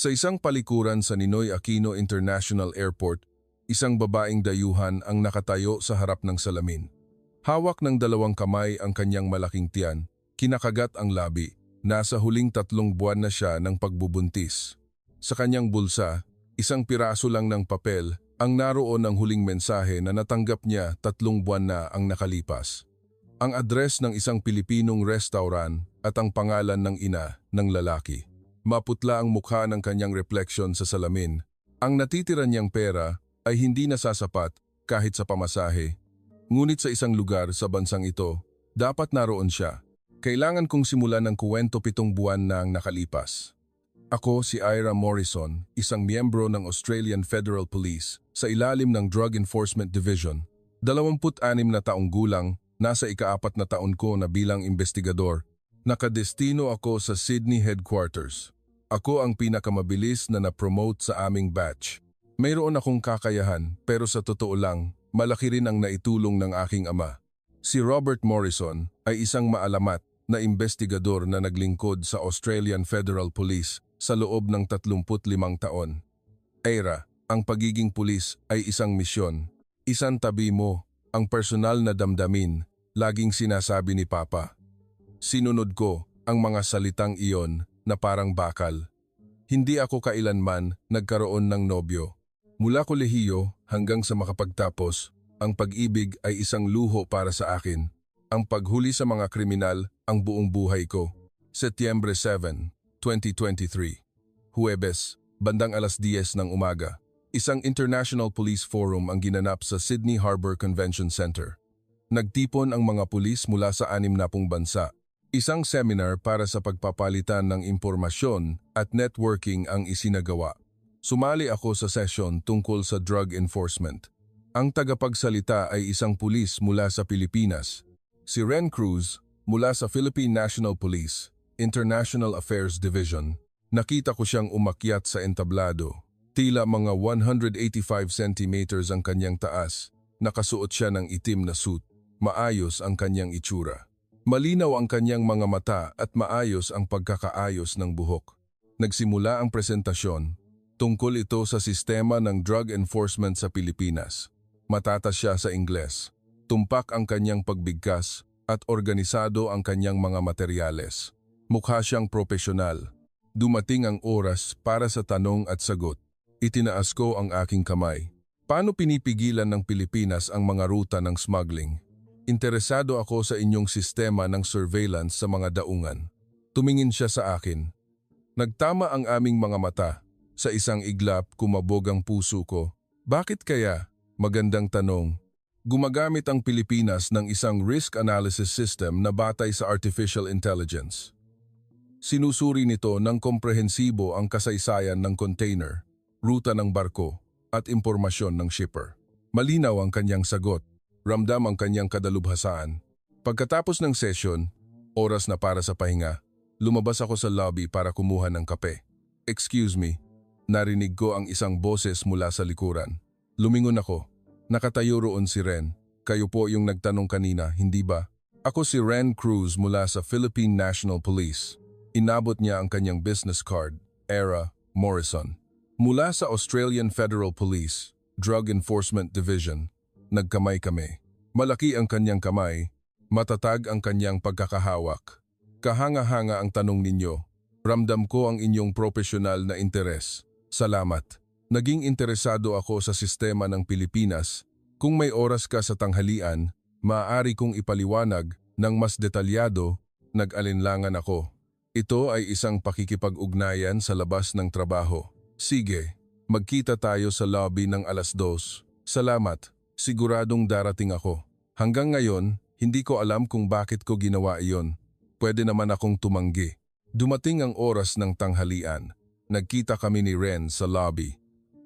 Sa isang palikuran sa Ninoy Aquino International Airport, isang babaeng dayuhan ang nakatayo sa harap ng salamin. Hawak ng dalawang kamay ang kanyang malaking tiyan, kinakagat ang labi. Nasa huling 3 buwan na siya ng pagbubuntis. Sa kanyang bulsa, isang piraso lang ng papel ang naroon ang huling mensahe na natanggap niya 3 buwan na ang nakalipas. Ang address ng isang Pilipinong restaurant at ang pangalan ng ina ng lalaki. Maputla ang mukha ng kanyang refleksyon sa salamin. Ang natitira niyang pera ay hindi nasasapat kahit sa pamasahe. Ngunit sa isang lugar sa bansang ito, dapat naroon siya. Kailangan kong simulan ng kuwento 7 buwan na ang nakalipas. Ako si Ira Morrison, isang miyembro ng Australian Federal Police sa ilalim ng Drug Enforcement Division. 26 na taong gulang, nasa ika-4 na taon ko na bilang investigador. Nakadestino ako sa Sydney headquarters. Ako ang pinakamabilis na na-promote sa aming batch. Mayroon akong kakayahan pero sa totoo lang, malaki rin ang naitulong ng aking ama. Si Robert Morrison ay isang maalamat na investigador na naglingkod sa Australian Federal Police sa loob ng 35 taon. Ira, ang pagiging pulis ay isang misyon. Isang tabi mo, ang personal na damdamin, laging sinasabi ni Papa. Sinunod ko ang mga salitang iyon na parang bakal. Hindi ako kailanman nagkaroon ng nobyo. Mula kolehiyo hanggang sa makapagtapos, ang pag-ibig ay isang luho para sa akin. Ang paghuli sa mga kriminal ang buong buhay ko. Setyembre 7, 2023. Huwebes, bandang 10:00 ng umaga. Isang International Police Forum ang ginanap sa Sydney Harbour Convention Center. Nagtipon ang mga pulis mula sa 60 bansa. Isang seminar para sa pagpapalitan ng impormasyon at networking ang isinagawa. Sumali ako sa session tungkol sa drug enforcement. Ang tagapagsalita ay isang pulis mula sa Pilipinas, si Ren Cruz mula sa Philippine National Police, International Affairs Division. Nakita ko siyang umakyat sa entablado. Tila mga 185 centimeters ang kanyang taas. Nakasuot siya ng itim na suit. Maayos ang kanyang itsura. Malinaw ang kanyang mga mata at maayos ang pagkakaayos ng buhok. Nagsimula ang presentasyon. Tungkol ito sa sistema ng drug enforcement sa Pilipinas. Matatas siya sa Ingles. Tumpak ang kanyang pagbigkas at organisado ang kanyang mga materyales. Mukha siyang propesyonal. Dumating ang oras para sa tanong at sagot. Itinaas ko ang aking kamay. Paano pinipigilan ng Pilipinas ang mga ruta ng smuggling? Interesado ako sa inyong sistema ng surveillance sa mga daungan. Tumingin siya sa akin. Nagtama ang aming mga mata. Sa isang iglap, kumabog ang puso ko. Bakit kaya? Magandang tanong. Gumagamit ang Pilipinas ng isang risk analysis system na batay sa artificial intelligence. Sinusuri nito ng komprehensibo ang kasaysayan ng container, ruta ng barko, at impormasyon ng shipper. Malinaw ang kanyang sagot. Ramdam ang kanyang kadalubhasaan. Pagkatapos ng session, oras na para sa pahinga, lumabas ako sa lobby para kumuha ng kape. Excuse me, narinig ko ang isang boses mula sa likuran. Lumingon ako. Nakatayo roon si Ren. Kayo po yung nagtanong kanina, hindi ba? Ako si Ren Cruz mula sa Philippine National Police. Inabot niya ang kanyang business card, Ira Morrison. Mula sa Australian Federal Police, Drug Enforcement Division. Nagkamay kami. Malaki ang kanyang kamay, matatag ang kanyang pagkakahawak. Kahanga-hanga ang tanong ninyo. Ramdam ko ang inyong profesional na interes. Salamat. Naging interesado ako sa sistema ng Pilipinas. Kung may oras ka sa tanghalian, maaari kong ipaliwanag ng mas detalyado. Nag-alinlangan ako. Ito ay isang pakikipag-ugnayan sa labas ng trabaho. Sige, magkita tayo sa lobby ng 2:00. Salamat. Siguradong darating ako. Hanggang ngayon, hindi ko alam kung bakit ko ginawa iyon. Pwede naman akong tumanggi. Dumating ang oras ng tanghalian. Nagkita kami ni Ren sa lobby.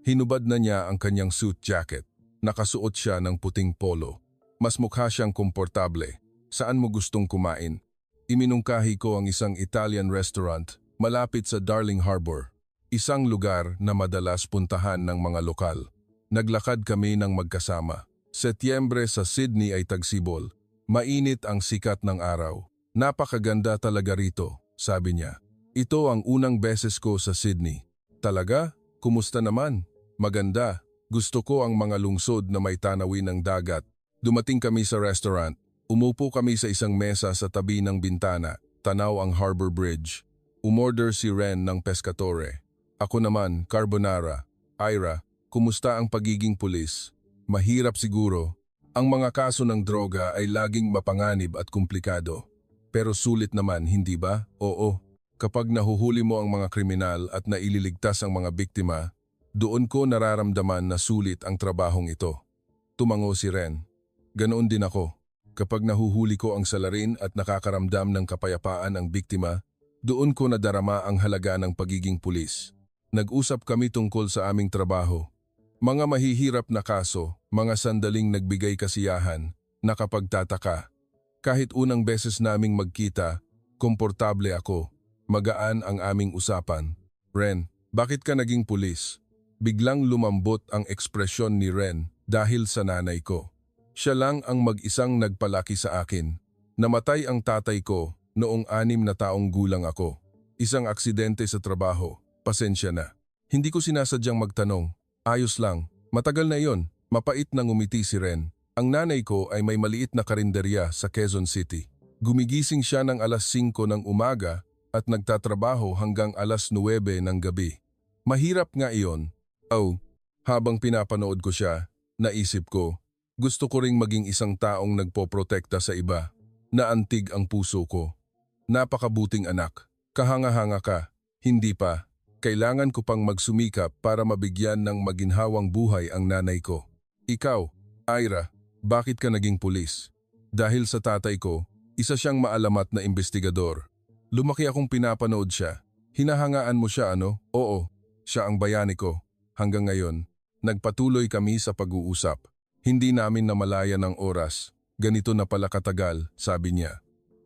Hinubad na niya ang kanyang suit jacket. Nakasuot siya ng puting polo. Mas mukha siyang komportable. Saan mo gustong kumain? Iminungkahi ko ang isang Italian restaurant malapit sa Darling Harbour. Isang lugar na madalas puntahan ng mga lokal. Naglakad kami ng magkasama. Setyembre sa Sydney ay tagsibol. Mainit ang sikat ng araw. Napakaganda talaga rito, sabi niya. Ito ang unang beses ko sa Sydney. Talaga? Kumusta naman? Maganda. Gusto ko ang mga lungsod na may tanawin ng dagat. Dumating kami sa restaurant. Umupo kami sa isang mesa sa tabi ng bintana. Tanaw ang Harbor Bridge. Umorder si Ren ng pescatore. Ako naman, carbonara. Ira, kumusta ang pagiging pulis? Mahirap siguro. Ang mga kaso ng droga ay laging mapanganib at komplikado. Pero sulit naman, hindi ba? Oo. Kapag nahuhuli mo ang mga kriminal at naililigtas ang mga biktima, doon ko nararamdaman na sulit ang trabahong ito. Tumango si Ren. Ganoon din ako. Kapag nahuhuli ko ang salarin at nakakaramdam ng kapayapaan ang biktima, doon ko nadarama ang halaga ng pagiging pulis. Nag-usap kami tungkol sa aming trabaho. Mga mahihirap na kaso, mga sandaling nagbigay kasiyahan, nakapagtataka. Kahit unang beses naming magkita, komportable ako. Magaan ang aming usapan. Ren, bakit ka naging pulis? Biglang lumambot ang ekspresyon ni Ren dahil sa nanay ko. Siya lang ang mag-isang nagpalaki sa akin. Namatay ang tatay ko noong 6 na taong gulang ako. Isang aksidente sa trabaho. Pasensya na. Hindi ko sinasadyang magtanong. Ayos lang. Matagal na yon. Mapait na ngumiti si Ren. Ang nanay ko ay may maliit na karinderya sa Quezon City. Gumigising siya ng alas 5 ng umaga at nagtatrabaho hanggang alas 9 ng gabi. Mahirap nga iyon. Oh, habang pinapanood ko siya, naisip ko, gusto ko ring maging isang taong nagpoprotekta sa iba. Naantig ang puso ko. Napakabuting anak. Kahanga-hanga ka. Hindi pa. Kailangan ko pang magsumikap para mabigyan ng maginhawang buhay ang nanay ko. Ikaw, Ira, bakit ka naging pulis? Dahil sa tatay ko, isa siyang maalamat na investigador. Lumaki akong pinapanood siya. Hinahangaan mo siya, ano? Oo, siya ang bayani ko. Hanggang ngayon, nagpatuloy kami sa pag-uusap. Hindi namin namalaya ng oras. Ganito na pala katagal, sabi niya.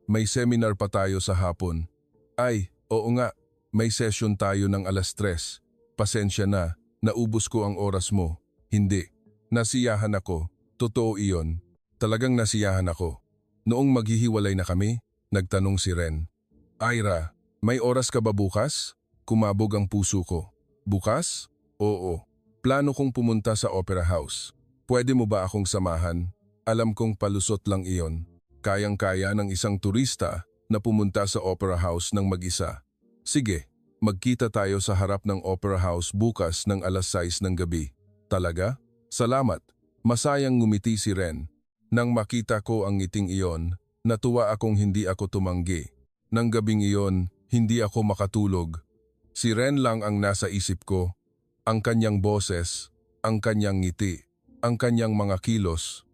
May seminar pa tayo sa hapon. Ay, oo nga, may session tayo ng alas 3. Pasensya na, naubos ko ang oras mo. Hindi. Nasiyahan ako. Totoo iyon. Talagang nasiyahan ako. Noong maghihiwalay na kami, nagtanong si Ren. Ira, may oras ka ba bukas? Kumabog ang puso ko. Bukas? Oo. Plano kong pumunta sa Opera House. Pwede mo ba akong samahan? Alam kong palusot lang iyon. Kayang-kaya ng isang turista na pumunta sa Opera House ng mag-isa. Sige, magkita tayo sa harap ng Opera House bukas ng alas 6 ng gabi. Talaga? Salamat. Masayang ngumiti si Ren. Nang makita ko ang ngiting iyon, natuwa akong hindi ako tumanggi. Nang gabing iyon, hindi ako makatulog. Si Ren lang ang nasa isip ko. Ang kanyang boses, ang kanyang ngiti, ang kanyang mga kilos.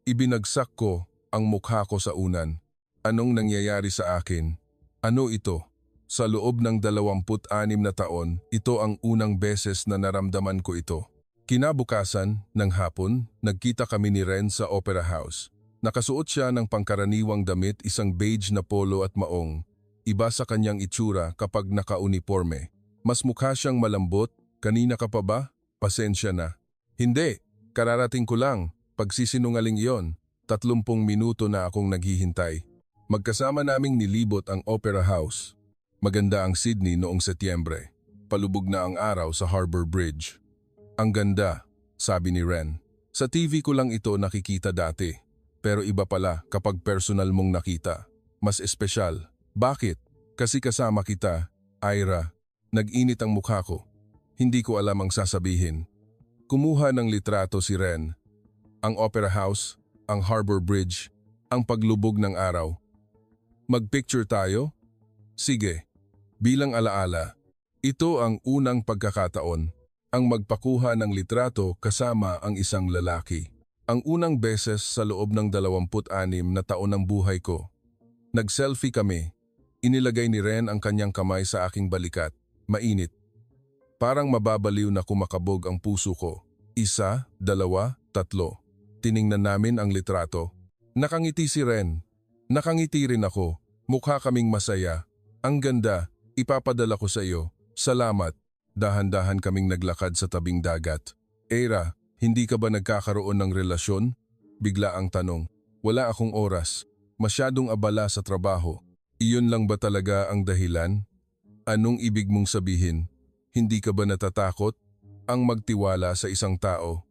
Ibinagsak ko ang mukha ko sa unan. Anong nangyayari sa akin? Ano ito? Sa loob ng 26 na taon, ito ang unang beses na naramdaman ko ito. Kinabukasan, ng hapon, nagkita kami ni Ren sa Opera House. Nakasuot siya ng pangkaraniwang damit, isang beige na polo at maong. Iba sa kanyang itsura kapag naka-uniforme. Mas mukha siyang malambot. Kanina ka pa ba? Pasensya na. Hindi, kararating ko lang. Pagsisinungaling iyon. 30 minuto na akong naghihintay. Magkasama naming nilibot ang Opera House. Maganda ang Sydney noong Setyembre. Palubog na ang araw sa Harbor Bridge. Ang ganda, sabi ni Ren. Sa TV ko lang ito nakikita dati. Pero iba pala kapag personal mong nakita. Mas espesyal. Bakit? Kasi kasama kita, Ira. Nag-init ang mukha ko. Hindi ko alam ang sasabihin. Kumuha ng litrato si Ren. Ang Opera House, ang Harbor Bridge, ang paglubog ng araw. Mag-picture tayo? Sige. Bilang alaala, ito ang unang pagkakataon. Ang magpakuha ng litrato kasama ang isang lalaki. Ang unang beses sa loob ng 26 na taon ng buhay ko. Nag-selfie kami. Inilagay ni Ren ang kanyang kamay sa aking balikat. Mainit. Parang mababaliw na kumakabog ang puso ko. 1, 2, 3. Tiningnan namin ang litrato. Nakangiti si Ren. Nakangiti rin ako. Mukha kaming masaya. Ang ganda. Ipapadala ko sa iyo. Salamat. Dahan-dahan kaming naglakad sa tabing dagat. Ira, hindi ka ba nagkakaroon ng relasyon? Bigla ang tanong. Wala akong oras. Masyadong abala sa trabaho. Iyon lang ba talaga ang dahilan? Anong ibig mong sabihin? Hindi ka ba natatakot ang magtiwala sa isang tao?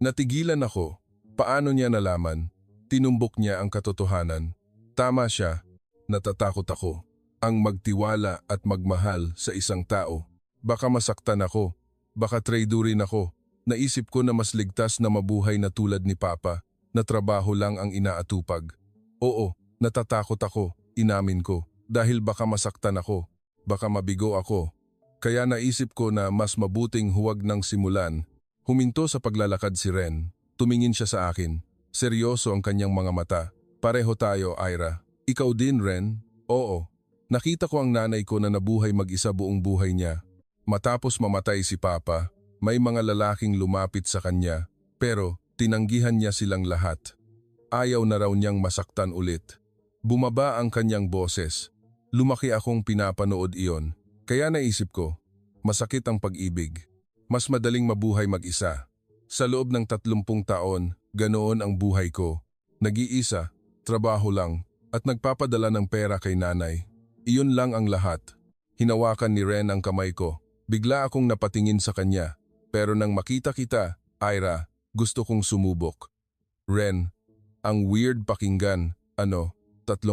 Natigilan ako. Paano niya nalaman? Tinumbok niya ang katotohanan. Tama siya. Natatakot ako. Ang magtiwala at magmahal sa isang tao. Baka masaktan ako. Baka traidorin ako. Naisip ko na mas ligtas na mabuhay na tulad ni Papa, na trabaho lang ang inaatupag. Oo, natatakot ako, inamin ko, dahil baka masaktan ako, baka mabigo ako. Kaya naisip ko na mas mabuting huwag nang simulan. Huminto sa paglalakad si Ren. Tumingin siya sa akin. Seryoso ang kanyang mga mata. Pareho tayo, Ira. Ikaw din, Ren? Oo. Nakita ko ang nanay ko na nabuhay mag-isa buong buhay niya. Matapos mamatay si Papa, may mga lalaking lumapit sa kanya, pero tinanggihan niya silang lahat. Ayaw na raw niyang masaktan ulit. Bumaba ang kanyang boses. Lumaki akong pinapanood iyon. Kaya naisip ko, masakit ang pag-ibig. Mas madaling mabuhay mag-isa. Sa loob ng 30 taon, ganoon ang buhay ko. Nag-iisa, trabaho lang, at nagpapadala ng pera kay nanay. Iyon lang ang lahat. Hinawakan ni Ren ang kamay ko. Bigla akong napatingin sa kanya. Pero nang makita kita, Ira, gusto kong sumubok. Ren, ang weird pakinggan. 3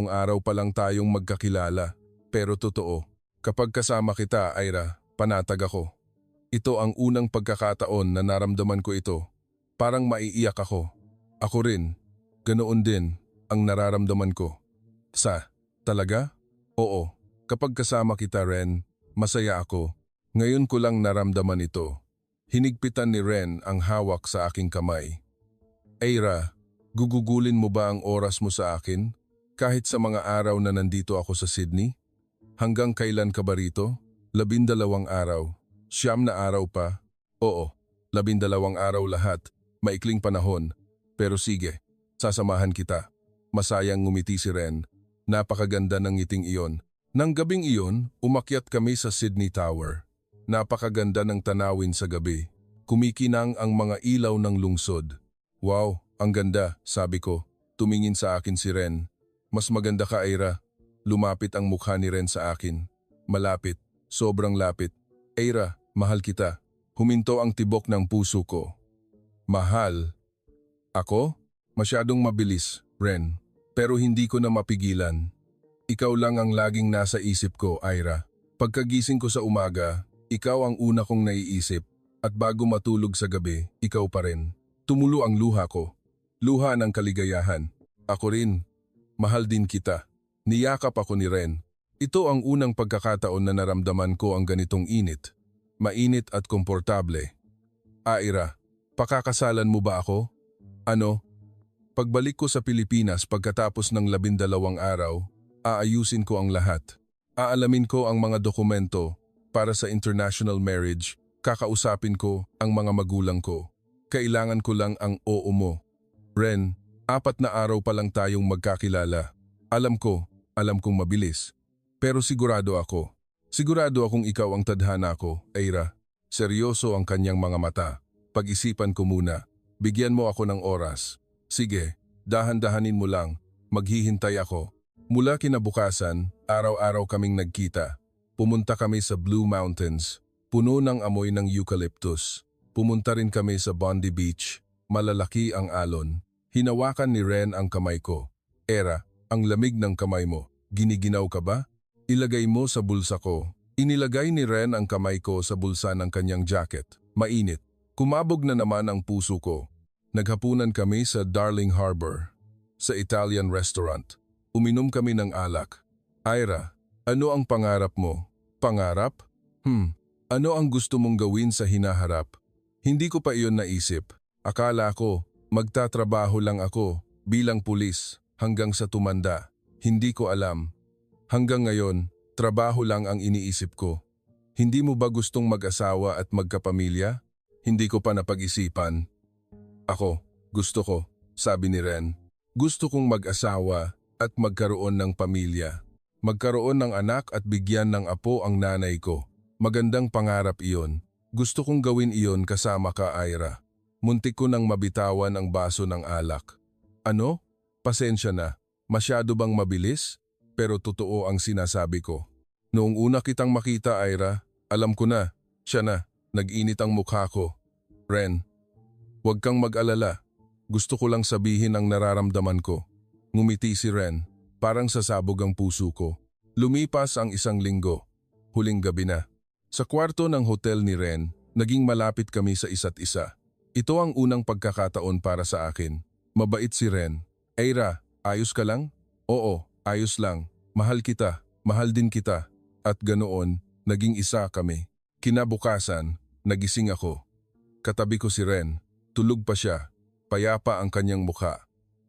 araw pa lang tayong magkakilala. Pero totoo. Kapag kasama kita, Ira, panatag ako. Ito ang unang pagkakataon na naramdaman ko ito. Parang maiiyak ako. Ako rin. Ganoon din ang nararamdaman ko. Talaga? Oo. Kapag kasama kita, Ren, masaya ako. Ngayon ko lang naramdaman ito. Hinigpitan ni Ren ang hawak sa aking kamay. Ira, gugugulin mo ba ang oras mo sa akin? Kahit sa mga araw na nandito ako sa Sydney? Hanggang kailan ka ba rito? 12 araw. 9 na araw pa? Oo, 12 araw lahat. Maikling panahon. Pero sige, sasamahan kita. Masayang ngumiti si Ren. Napakaganda ng ngiting iyon. Nang gabing iyon, umakyat kami sa Sydney Tower. Napakaganda ng tanawin sa gabi. Kumikinang ang mga ilaw ng lungsod. Wow, ang ganda, sabi ko. Tumingin sa akin si Ren. Mas maganda ka, Ira. Lumapit ang mukha ni Ren sa akin. Malapit, sobrang lapit. Ira, mahal kita. Huminto ang tibok ng puso ko. Mahal? Ako? Masyadong mabilis, Ren. Pero hindi ko na mapigilan. Ikaw lang ang laging nasa isip ko, Ira. Pagkagising ko sa umaga, ikaw ang una kong naiisip. At bago matulog sa gabi, ikaw pa rin. Tumulo ang luha ko. Luha ng kaligayahan. Ako rin. Mahal din kita. Niyakap ako ni Ren. Ito ang unang pagkakataon na naramdaman ko ang ganitong init. Mainit at komportable. Ira, pakakasalan mo ba ako? Ano? Pagbalik ko sa Pilipinas pagkatapos ng 12 araw, aayusin ko ang lahat. Aalamin ko ang mga dokumento para sa international marriage. Kakausapin ko ang mga magulang ko. Kailangan ko lang ang oo mo. Ren, 4 na araw pa lang tayong magkakilala. Alam kong mabilis. Pero sigurado akong ikaw ang tadhana ko, Ira. Seryoso ang kanyang mga mata. Pag-isipan ko muna. Bigyan mo ako ng oras. Sige, dahan-dahanin mo lang. Maghihintay ako. Mula kinabukasan, araw-araw kaming nagkita. Pumunta kami sa Blue Mountains. Puno ng amoy ng eucalyptus. Pumunta rin kami sa Bondi Beach. Malalaki ang alon. Hinawakan ni Ren ang kamay ko. Ira, ang lamig ng kamay mo. Giniginaw ka ba? Ilagay mo sa bulsa ko. Inilagay ni Ren ang kamay ko sa bulsa ng kanyang jacket. Mainit. Kumabog na naman ang puso ko. Naghapunan kami sa Darling Harbor. Sa Italian restaurant. Uminom kami ng alak. Ira, ano ang pangarap mo? Pangarap? Ano ang gusto mong gawin sa hinaharap? Hindi ko pa iyon naisip. Akala ko, magtatrabaho lang ako bilang pulis hanggang sa tumanda. Hindi ko alam. Hanggang ngayon, trabaho lang ang iniisip ko. Hindi mo ba gustong mag-asawa at magkapamilya? Hindi ko pa napag-isipan. Ako, gusto ko, sabi ni Ren. Gusto kong mag-asawa at magkaroon ng pamilya. Magkaroon ng anak at bigyan ng apo ang nanay ko. Magandang pangarap iyon. Gusto kong gawin iyon kasama ka, Ira. Muntik ko nang mabitawan ang baso ng alak. Ano? Pasensya na. Masyado bang mabilis? Pero totoo ang sinasabi ko. Noong una kitang makita, Ira, alam ko na, Siya na, nag-init ang mukha ko. Ren, huwag kang mag-alala. Gusto ko lang sabihin ang nararamdaman ko. Ngumiti si Ren, parang sasabog ang puso ko. Lumipas ang 1 linggo. Huling gabi na. Sa kwarto ng hotel ni Ren, naging malapit kami sa isa't isa. Ito ang unang pagkakataon para sa akin. Mabait si Ren. Eira, ayos ka lang? Oo, ayos lang. Mahal kita, mahal din kita. At ganoon, naging isa kami. Kinabukasan, nagising ako. Katabi ko si Ren. Tulog pa siya. Payapa ang kanyang mukha.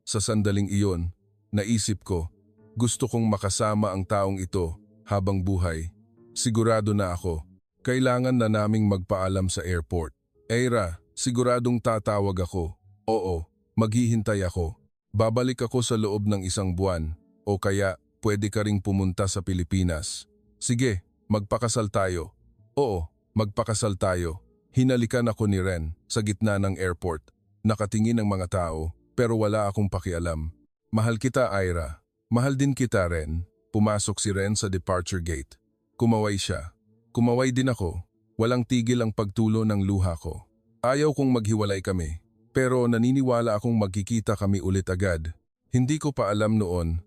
Sa sandaling iyon, naisip ko, gusto kong makasama ang taong ito habang buhay. Sigurado na ako, kailangan na naming magpaalam sa airport. Eira, siguradong tatawag ako. Oo, maghihintay ako. Babalik ako sa loob ng 1 buwan. O kaya, pwede ka ring pumunta sa Pilipinas. Sige, magpakasal tayo. Oo, magpakasal tayo. Hinalikan ako ni Ren sa gitna ng airport. Nakatingin ang mga tao, pero wala akong pakialam. Mahal kita, Eira. Mahal din kita, Ren. Pumasok si Ren sa departure gate. Kumaway siya. Kumaway din ako. Walang tigil ang pagtulo ng luha ko. Ayaw kong maghiwalay kami. Pero naniniwala akong magkikita kami ulit agad. Hindi ko pa alam noon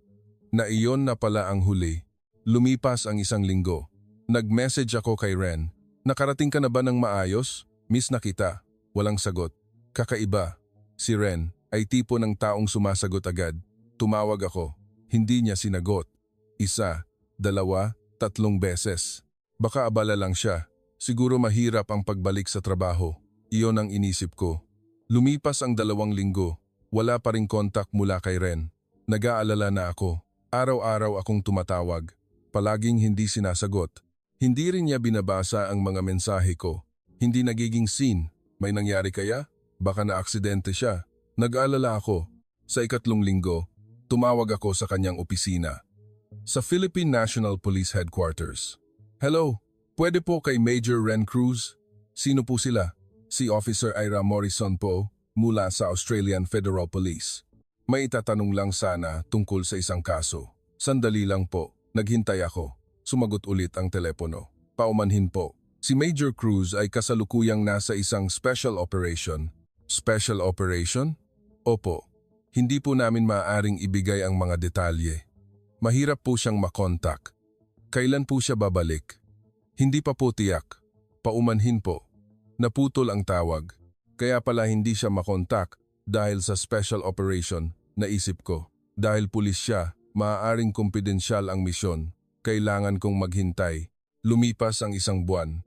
na iyon na pala ang huli. Lumipas ang 1 linggo. Nag-message ako kay Ren. Nakarating ka na ba ng maayos? Miss na kita. Walang sagot. Kakaiba. Si Ren ay tipo ng taong sumasagot agad. Tumawag ako. Hindi niya sinagot. 1, 2, 3 beses. Baka abala lang siya. Siguro mahirap ang pagbalik sa trabaho. Iyon ang inisip ko. Lumipas ang 2 linggo. Wala pa ring kontak mula kay Ren. Nag-aalala na ako. Araw-araw akong tumatawag. Palaging hindi sinasagot. Hindi rin niya binabasa ang mga mensahe ko. Hindi nagiging seen. May nangyari kaya? Baka na-aksidente siya. Nag-aalala ako. Sa 3 linggo, tumawag ako sa kanyang opisina. Sa Philippine National Police Headquarters. Hello, pwede po kay Major Ren Cruz? Sino po sila? Si Officer Ira Morrison po, mula sa Australian Federal Police. May itatanong lang sana tungkol sa isang kaso. Sandali lang po, naghintay ako. Sumagot ulit ang telepono. Paumanhin po. Si Major Cruz ay kasalukuyang nasa isang special operation. Special operation? Opo. Hindi po namin maaaring ibigay ang mga detalye. Mahirap po siyang makontak. Kailan po siya babalik? Hindi pa po tiyak. Paumanhin po. Naputol ang tawag. Kaya pala hindi siya makontak dahil sa special operation. Naisip ko, dahil pulis siya, maaaring kumpidensyal ang misyon. Kailangan kong maghintay. Lumipas ang 1 buwan.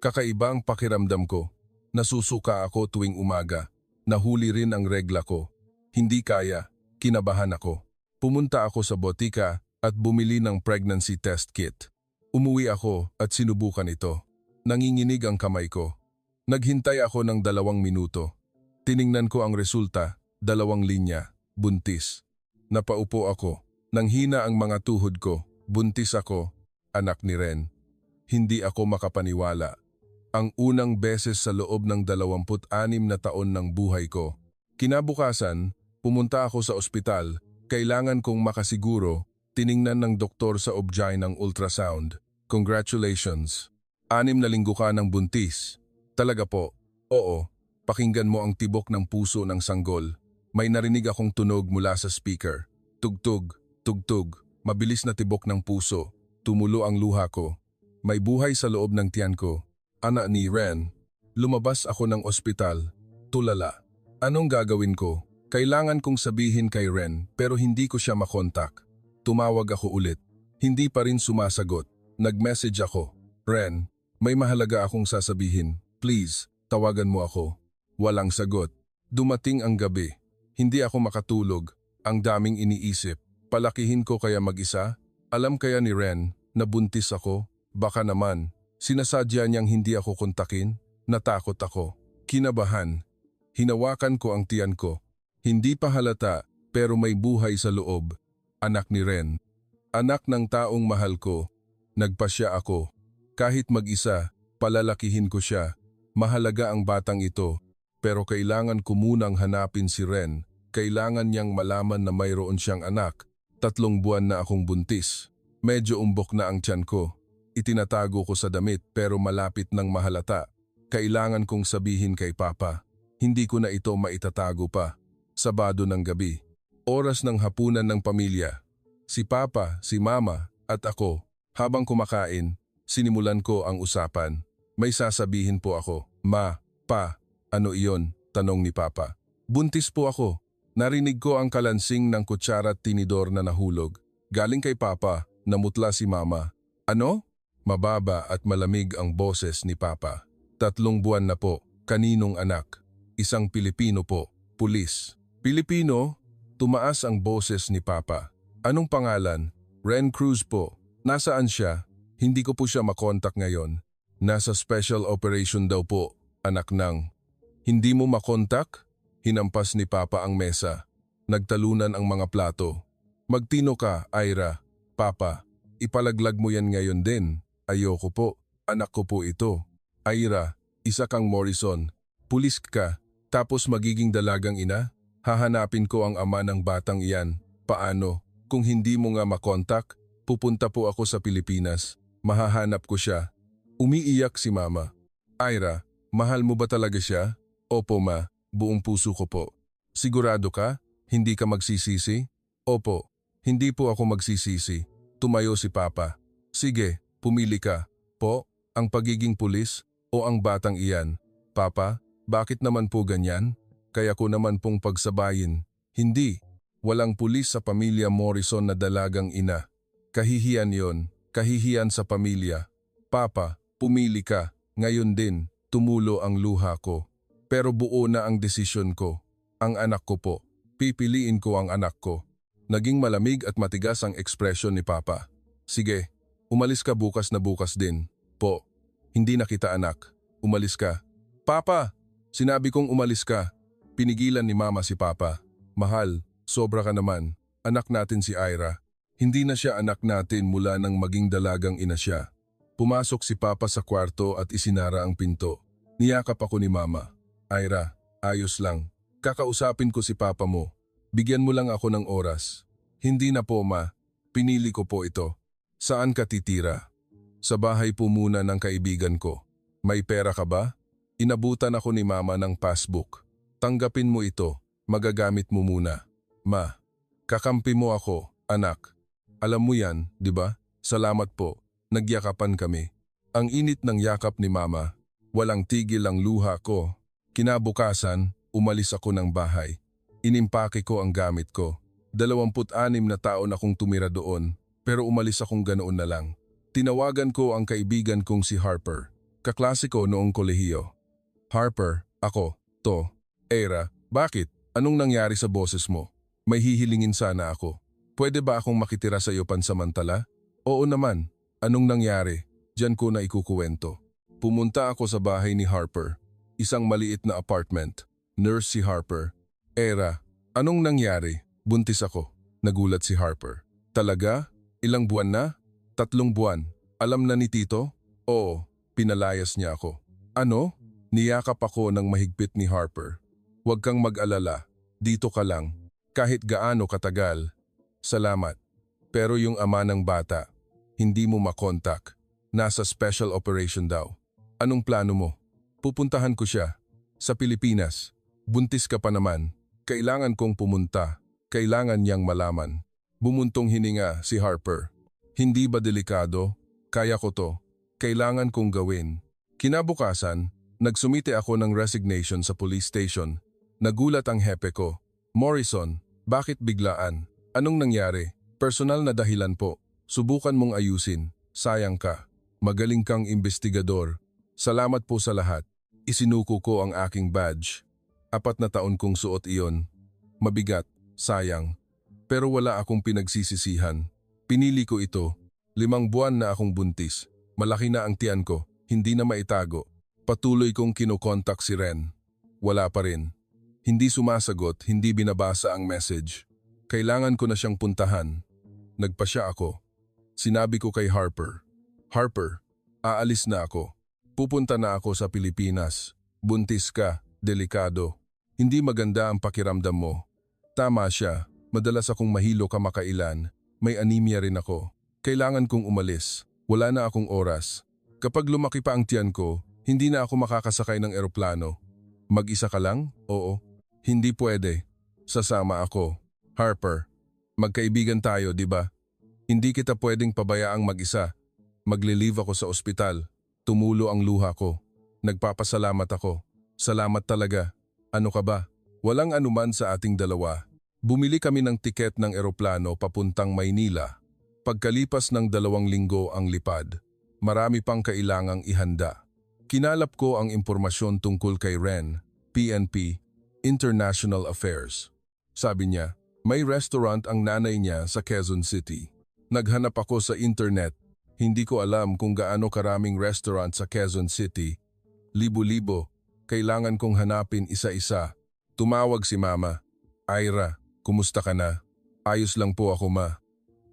Kakaiba ang pakiramdam ko. Nasusuka ako tuwing umaga. Nahuli rin ang regla ko. Hindi kaya. Kinabahan ako. Pumunta ako sa botika at bumili ng pregnancy test kit. Umuwi ako at sinubukan ito. Nanginginig ang kamay ko. Naghintay ako ng 2 minuto. Tiningnan ko ang resulta, 2 linya, buntis. Napaupo ako. Nanghina ang mga tuhod ko. Buntis ako, anak ni Ren. Hindi ako makapaniwala. Ang unang beses sa loob ng 26 na taon ng buhay ko. Kinabukasan, pumunta ako sa ospital. Kailangan kong makasiguro, tiningnan ng doktor sa objay ng ultrasound. Congratulations. 6 na linggo ka ng buntis. Talaga po? Oo. Pakinggan mo ang tibok ng puso ng sanggol. May narinig akong tunog mula sa speaker. Tugtog, tugtog. Mabilis na tibok ng puso. Tumulo ang luha ko. May buhay sa loob ng tiyan ko. Anak ni Ren. Lumabas ako ng ospital. Tulala. Anong gagawin ko? Kailangan kong sabihin kay Ren pero hindi ko siya makontak. Tumawag ako ulit. Hindi pa rin sumasagot. Nag-message ako. Ren, may mahalaga akong sasabihin. Please, tawagan mo ako. Walang sagot. Dumating ang gabi. Hindi ako makatulog. Ang daming iniisip. Palakihin ko kaya mag-isa? Alam kaya ni Ren na buntis ako? Baka naman. Sinasadya niyang hindi ako kontakin? Natakot ako. Kinabahan. Hinawakan ko ang tiyan ko. Hindi pa halata pero may buhay sa loob. Anak ni Ren. Anak ng taong mahal ko. Nagpasya ako. Kahit mag-isa, palalakihin ko siya. Mahalaga ang batang ito. Pero kailangan ko munang hanapin si Ren. Kailangan niyang malaman na mayroon siyang anak. 3 buwan na akong buntis. Medyo umbok na ang tiyan ko. Itinatago ko sa damit pero malapit ng mahalata. Kailangan kong sabihin kay Papa. Hindi ko na ito maitatago pa. Sabado ng gabi. Oras ng hapunan ng pamilya. Si Papa, si Mama at ako. Habang kumakain, sinimulan ko ang usapan. May sasabihin po ako. Ma, Pa, ano iyon? Tanong ni Papa. Buntis po ako. Narinig ko ang kalansing ng kutsara at tinidor na nahulog. Galing kay Papa, namutla si Mama. Ano? Mababa at malamig ang boses ni Papa. 3 buwan na po. Kaninong anak? Isang Pilipino po. Pulis. Pilipino? Tumaas ang boses ni Papa. Anong pangalan? Ren Cruz po. Nasaan siya? Hindi ko po siya makontak ngayon. Nasa special operation daw po, anak ng. Hindi mo makontak? Hinampas ni Papa ang mesa. Nagtalunan ang mga plato. Magtino ka, Ira. Papa, ipalaglag mo yan ngayon din. Ayoko po. Anak ko po ito. Ira, isa kang Morrison. Pulis ka, tapos magiging dalagang ina? Hahanapin ko ang ama ng batang iyan. Paano? Kung hindi mo nga makontak, pupunta po ako sa Pilipinas. Mahahanap ko siya. Umiiyak si Mama. Ira, mahal mo ba talaga siya? Opo ma, buong puso ko po. Sigurado ka? Hindi ka magsisisi? Opo, hindi po ako magsisisi. Tumayo si Papa. Sige, pumili ka. Po, ang pagiging pulis o ang batang iyan? Papa, bakit naman po ganyan? Kaya ko naman pong pagsabayin. Hindi, walang pulis sa pamilya Morrison na dalagang ina. Kahihiyan yon, kahihiyan sa pamilya. Papa, pumili ka. Ngayon din, tumulo ang luha ko. Pero buo na ang desisyon ko. Ang anak ko po. Pipiliin ko ang anak ko. Naging malamig at matigas ang ekspresyon ni Papa. Sige, umalis ka bukas na bukas din. Po, hindi na kita anak. Umalis ka. Papa, sinabi kong umalis ka. Pinigilan ni Mama si Papa. Mahal, sobra ka naman. Anak natin si Ira. Hindi na siya anak natin mula nang maging dalagang ina siya. Pumasok si Papa sa kwarto at isinara ang pinto. Niyakap ako ni Mama. Ira, ayos lang. Kakausapin ko si Papa mo. Bigyan mo lang ako ng oras. Hindi na po ma. Pinili ko po ito. Saan ka titira? Sa bahay po muna ng kaibigan ko. May pera ka ba? Inabutan ako ni Mama ng passbook. Tanggapin mo ito. Magagamit mo muna. Ma, kakampi mo ako, anak. Alam mo yan, di ba? Salamat po. Nagyakapan kami. Ang init ng yakap ni Mama. Walang tigil ang luha ko. Kinabukasan, umalis ako ng bahay. Inimpake ko ang gamit ko. 26 na taon akong tumira doon, pero umalis akong ganoon na lang. Tinawagan ko ang kaibigan kong si Harper. Kaklase ko noong kolehiyo. Harper, ako, to. Ira, bakit? Anong nangyari sa boses mo? May hihilingin sana ako. Pwede ba akong makitira sa iyo pansamantala? Oo naman. Anong nangyari? Diyan ko na ikukuwento. Pumunta ako sa bahay ni Harper. Isang maliit na apartment. Nurse si Harper. Era, anong nangyari? Buntis ako. Nagulat si Harper. Talaga? Ilang buwan na? 3 buwan. Alam na ni Tito? Oo, pinalayas niya ako. Ano? Niyakap ako ng mahigpit ni Harper. Huwag kang mag-alala. Dito ka lang. Kahit gaano katagal. Salamat. Pero yung ama ng bata, hindi mo makontak. Nasa special operation daw. Anong plano mo? Pupuntahan ko siya. Sa Pilipinas. Buntis ka pa naman. Kailangan kong pumunta. Kailangan niyang malaman. Bumuntong hininga si Harper. Hindi ba delikado? Kaya ko to. Kailangan kong gawin. Kinabukasan, nagsumite ako ng resignation sa police station. Nagulat ang hepe ko. Morrison, bakit biglaan? Anong nangyari? Personal na dahilan po. Subukan mong ayusin. Sayang ka. Magaling kang investigador. Salamat po sa lahat. Isinuko ko ang aking badge. 4 na taon kong suot iyon. Mabigat, sayang. Pero wala akong pinagsisisihan. Pinili ko ito. 5 buwan na akong buntis. Malaki na ang tiyan ko. Hindi na maitago. Patuloy kong kinokontak si Ren. Wala pa rin. Hindi sumasagot, hindi binabasa ang message. Kailangan ko na siyang puntahan. Nagpasya ako. Sinabi ko kay Harper. Harper, aalis na ako. Pupunta na ako sa Pilipinas. Buntis ka, delikado. Hindi maganda ang pakiramdam mo. Tama siya, madalas akong mahilo kamakailan. May anemia rin ako. Kailangan kong umalis. Wala na akong oras. Kapag lumaki pa ang tiyan ko, hindi na ako makakasakay ng eroplano. Mag-isa ka lang? Oo. Hindi pwede. Sasama ako. Harper, magkaibigan tayo, di ba? Hindi kita pwedeng pabayaang mag-isa. Magli-leave ako sa ospital. Tumulo ang luha ko. Nagpapasalamat ako. Salamat talaga. Ano ka ba? Walang anuman sa ating dalawa. Bumili kami ng tiket ng eroplano papuntang Maynila. Pagkalipas ng 2 linggo ang lipad, marami pang kailangang ihanda. Kinalap ko ang impormasyon tungkol kay Ren, PNP, International Affairs. Sabi niya, may restaurant ang nanay niya sa Quezon City. Naghanap ako sa internet. Hindi ko alam kung gaano karaming restaurant sa Quezon City. Libo-libo. Kailangan kong hanapin isa-isa. Tumawag si Mama. Ira, kumusta ka na? Ayos lang po ako, Ma.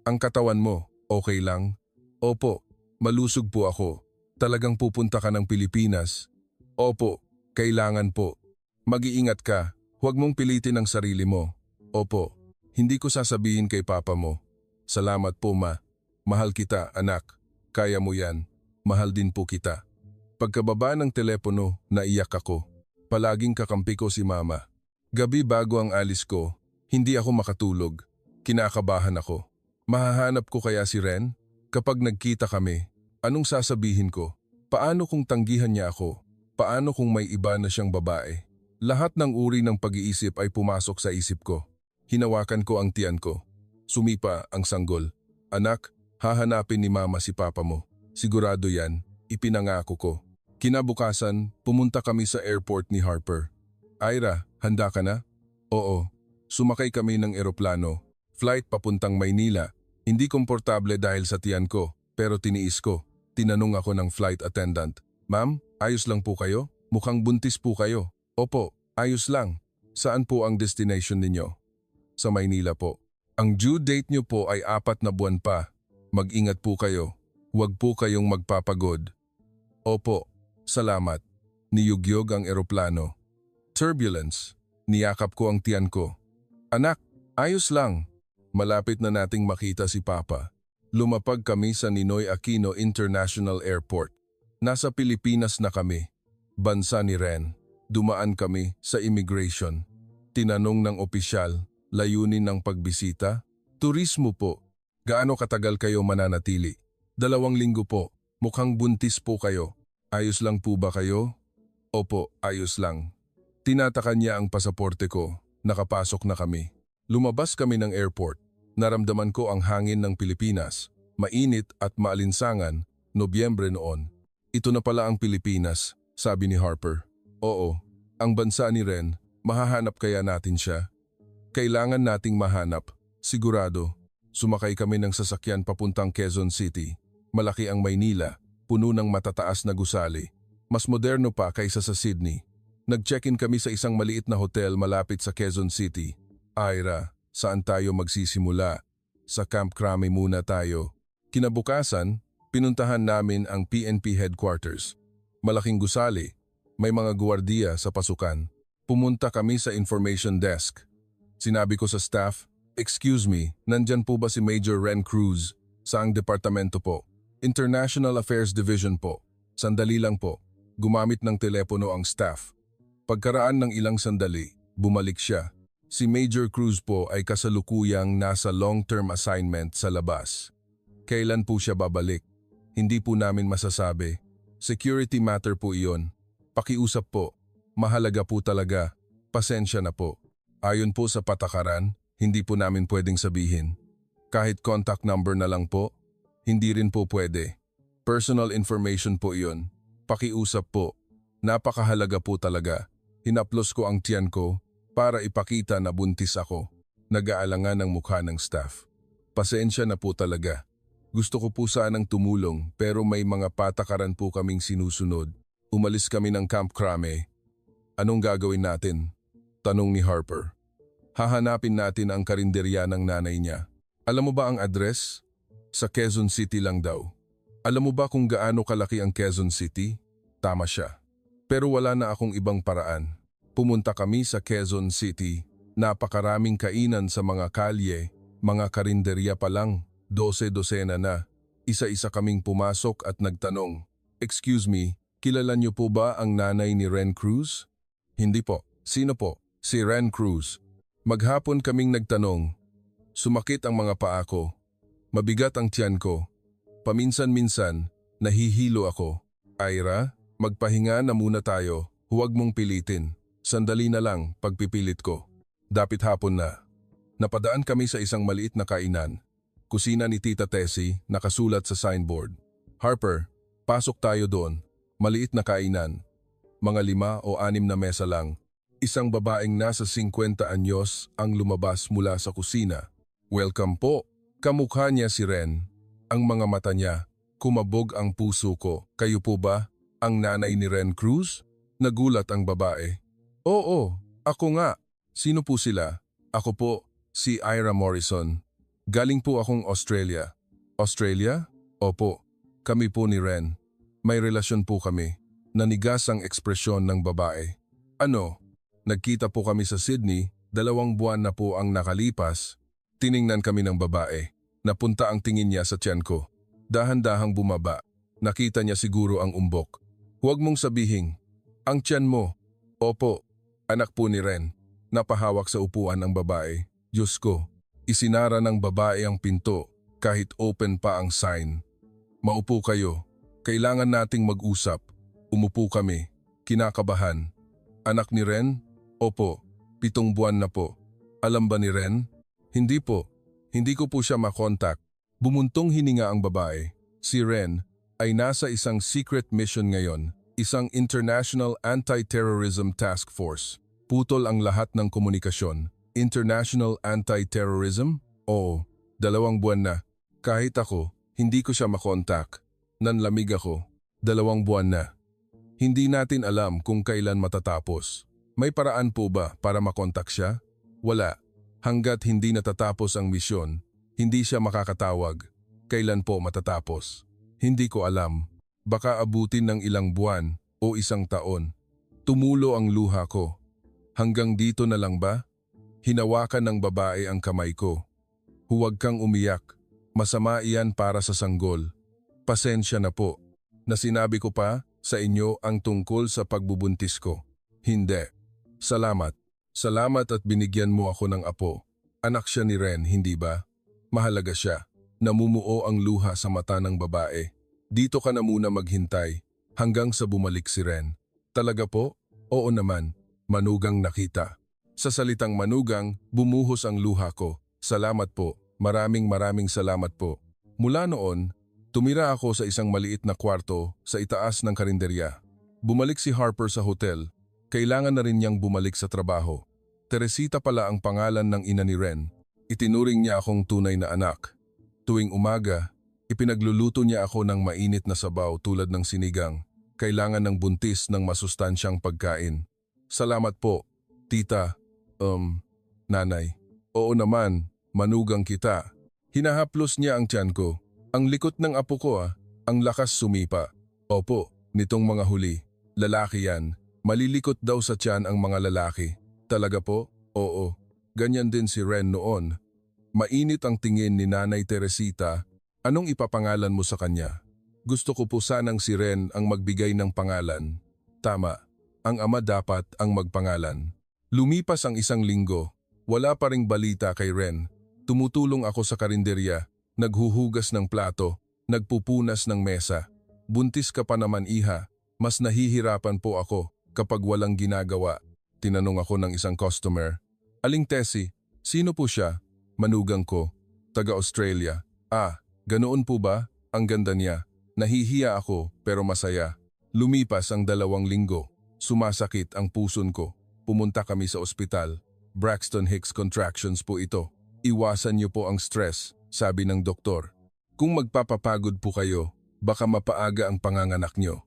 Ang katawan mo, okay lang? Opo, malusog po ako. Talagang pupunta ka ng Pilipinas? Opo, kailangan po. Mag-iingat ka, huwag mong pilitin ang sarili mo. Opo, hindi ko sasabihin kay Papa mo. Salamat po, Ma. Mahal kita, anak. Kaya mo yan. Mahal din po kita. Pagkababa ng telepono, naiyak ako. Palaging kakampi ko si Mama. Gabi bago ang alis ko, hindi ako makatulog. Kinakabahan ako. Mahahanap ko kaya si Ren? Kapag nagkita kami, anong sasabihin ko? Paano kung tanggihan niya ako? Paano kung may iba na siyang babae? Lahat ng uri ng pag-iisip ay pumasok sa isip ko. Hinawakan ko ang tiyan ko. Sumipa ang sanggol. Anak, hahanapin ni Mama si Papa mo. Sigurado yan, ipinangako ko. Kinabukasan, pumunta kami sa airport ni Harper. Ira, handa ka na? Oo. Sumakay kami ng eroplano. Flight papuntang Maynila. Hindi komportable dahil sa tiyan ko, pero tiniis ko. Tinanong ako ng flight attendant, Ma'am, ayos lang po kayo? Mukhang buntis po kayo. Opo, ayos lang. Saan po ang destination ninyo? Sa Maynila po. Ang due date nyo po ay 4 na buwan pa. Mag-ingat po kayo. Huwag po kayong magpapagod. Opo, salamat. Niyugyog ang eroplano. Turbulence. Niyakap ko ang tiyan ko. Anak, ayos lang. Malapit na nating makita si Papa. Lumapag kami sa Ninoy Aquino International Airport. Nasa Pilipinas na kami. Bansa ni Ren. Dumaan kami sa immigration. Tinanong ng opisyal, layunin ng pagbisita? Turismo po. Gaano katagal kayo mananatili? 2 linggo po. Mukhang buntis po kayo. Ayos lang po ba kayo? Opo, ayos lang. Tinatakan niya ang pasaporte ko. Nakapasok na kami. Lumabas kami ng airport. Naramdaman ko ang hangin ng Pilipinas. Mainit at maalinsangan, Nobyembre noon. Ito na pala ang Pilipinas, sabi ni Harper. Oo, ang bansa ni Ren, mahahanap kaya natin siya? Kailangan nating mahanap, sigurado. Sumakay kami ng sasakyan papuntang Quezon City. Malaki ang Maynila, puno ng matataas na gusali. Mas moderno pa kaysa sa Sydney. Nag-check-in kami sa isang maliit na hotel malapit sa Quezon City. Ira, saan tayo magsisimula? Sa Camp Crame muna tayo. Kinabukasan, pinuntahan namin ang PNP headquarters. Malaking gusali, may mga guwardiya sa pasukan. Pumunta kami sa information desk. Sinabi ko sa staff, "Excuse me, nandyan po ba si Major Ren Cruz? Saang departamento po?" "International Affairs Division po." "Sandali lang po." Gumamit ng telepono ang staff. Pagkaraan ng ilang sandali, bumalik siya. Si Major Cruz po ay kasalukuyang nasa long-term assignment sa labas. Kailan po siya babalik? Hindi po namin masasabi. Security matter po iyon. Pakiusap po. Mahalaga po talaga. Pasensya na po. Ayon po sa patakaran, hindi po namin pwedeng sabihin. Kahit contact number na lang po, hindi rin po pwede. Personal information po iyon. Pakiusap po. Napakahalaga po talaga. Hinaplos ko ang tiyan ko para ipakita na buntis ako. Nag-aalangan ang mukha ng staff. Pasensya na po talaga. Gusto ko po sanang tumulong pero may mga patakaran po kaming sinusunod. Umalis kami ng Camp Crame. Anong gagawin natin? Tanong ni Harper. Hahanapin natin ang karinderya ng nanay niya. Alam mo ba ang address? Sa Quezon City lang daw. Alam mo ba kung gaano kalaki ang Quezon City? Tama siya. Pero wala na akong ibang paraan. Pumunta kami sa Quezon City. Napakaraming kainan sa mga kalye, mga karinderya pa lang, 12 dosena na. Isa-isa kaming pumasok at nagtanong, "Excuse me, kilala niyo po ba ang nanay ni Ren Cruz?" "Hindi po." "Sino po?" "Si Ren Cruz." Maghapon kaming nagtanong. Sumakit ang mga paa ko. Mabigat ang tiyan ko. Paminsan-minsan, nahihilo ako. "Ira, magpahinga na muna tayo. Huwag mong pilitin. Sandali na lang, pagpipilit ko." Dapit hapon na. Napadaan kami sa isang maliit na kainan. Kusina ni Tita Tessie, nakasulat sa signboard. "Harper, pasok tayo doon. Maliit na kainan. Mga 5 o 6 na mesa lang." Isang babaeng nasa 50 anyos ang lumabas mula sa kusina. "Welcome po." Kamukha niya si Ren. Ang mga mata niya, kumabog ang puso ko. "Kayo po ba ang nanay ni Ren Cruz?" Nagulat ang babae. "Oo, ako nga." "Sino po sila?" "Ako po, si Ira Morrison. Galing po akong Australia." "Australia?" "Opo, kami po ni Ren. May relasyon po kami." Nanigas ang ekspresyon ng babae. "Ano? Nagkita po kami sa Sydney, 2 buwan na po ang nakalipas." Tiningnan kami ng babae. Napunta ang tingin niya sa tiyan ko. Dahan-dahang bumaba. Nakita niya siguro ang umbok. "Huwag mong sabihin. Ang tiyan mo." "Opo, anak po ni Ren." Napahawak sa upuan ang babae. Diyos ko, isinara ng babae ang pinto kahit open pa ang sign. "Maupo kayo. Kailangan nating mag-usap." Umupo kami. Kinakabahan. "Anak ni Ren?" "Opo, 7 buwan na po." "Alam ba ni Ren?" "Hindi po. Hindi ko po siya makontak." Bumuntong hininga ang babae. Si Ren ay nasa isang secret mission ngayon, isang International Anti-Terrorism Task Force. Putol ang lahat ng komunikasyon. International Anti-Terrorism? Oo, 2 buwan na. Kahit ako, hindi ko siya makontak. Nanlamig ako. 2 buwan na. Hindi natin alam kung kailan matatapos. May paraan po ba para makontak siya? Wala. Hanggat hindi natatapos ang misyon, hindi siya makakatawag. Kailan po matatapos? Hindi ko alam. Baka abutin ng ilang buwan o 1 taon. Tumulo ang luha ko. Hanggang dito na lang ba? Hinawakan ng babae ang kamay ko. "Huwag kang umiyak. Masama iyan para sa sanggol." "Pasensya na po. Na sinabi ko pa sa inyo ang tungkol sa pagbubuntis ko." "Hindi." "Salamat. Salamat at binigyan mo ako ng apo." Anak siya ni Ren, hindi ba? Mahalaga siya. Namumuo ang luha sa mata ng babae. "Dito ka na muna maghintay hanggang sa bumalik si Ren." "Talaga po?" "Oo naman." Manugang nakita. Sa salitang manugang, bumuhos ang luha ko. "Salamat po. Maraming salamat po." Mula noon, tumira ako sa isang maliit na kwarto sa itaas ng karinderya. Bumalik si Harper sa hotel. Kailangan na rin niyang bumalik sa trabaho. Teresita pala ang pangalan ng ina ni Ren. Itinuring niya akong tunay na anak. Tuwing umaga, ipinagluluto niya ako ng mainit na sabaw tulad ng sinigang. Kailangan ng buntis ng masustansyang pagkain. "Salamat po, tita, nanay." "Oo naman, manugang kita." Hinahaplos niya ang tiyan ko. "Ang likot ng apo ko ang lakas sumipa." "Opo, nitong mga huli. Lalaki yan. Malilikot daw sa tiyan ang mga lalaki." "Talaga po?" "Oo. Ganyan din si Ren noon." Mainit ang tingin ni Nanay Teresita. "Anong ipapangalan mo sa kanya?" "Gusto ko po sanang si Ren ang magbigay ng pangalan." "Tama. Ang ama dapat ang magpangalan." Lumipas ang 1 linggo. Wala pa ring balita kay Ren. Tumutulong ako sa karinderya, naghuhugas ng plato, nagpupunas ng mesa. "Buntis ka pa naman, iha." Mas nahihirapan po ako kapag walang ginagawa. Tinanong ako ng isang customer. "Aling Tessie, sino po siya?" "Manugang ko. Taga-Australia." "Ah, ganoon po ba? Ang ganda niya." Nahihiya ako pero masaya. Lumipas ang 2 linggo. Sumasakit ang puson ko. Pumunta kami sa ospital. "Braxton Hicks contractions po ito. Iwasan niyo po ang stress," sabi ng doktor. "Kung magpapapagod po kayo, baka mapaaga ang panganganak niyo.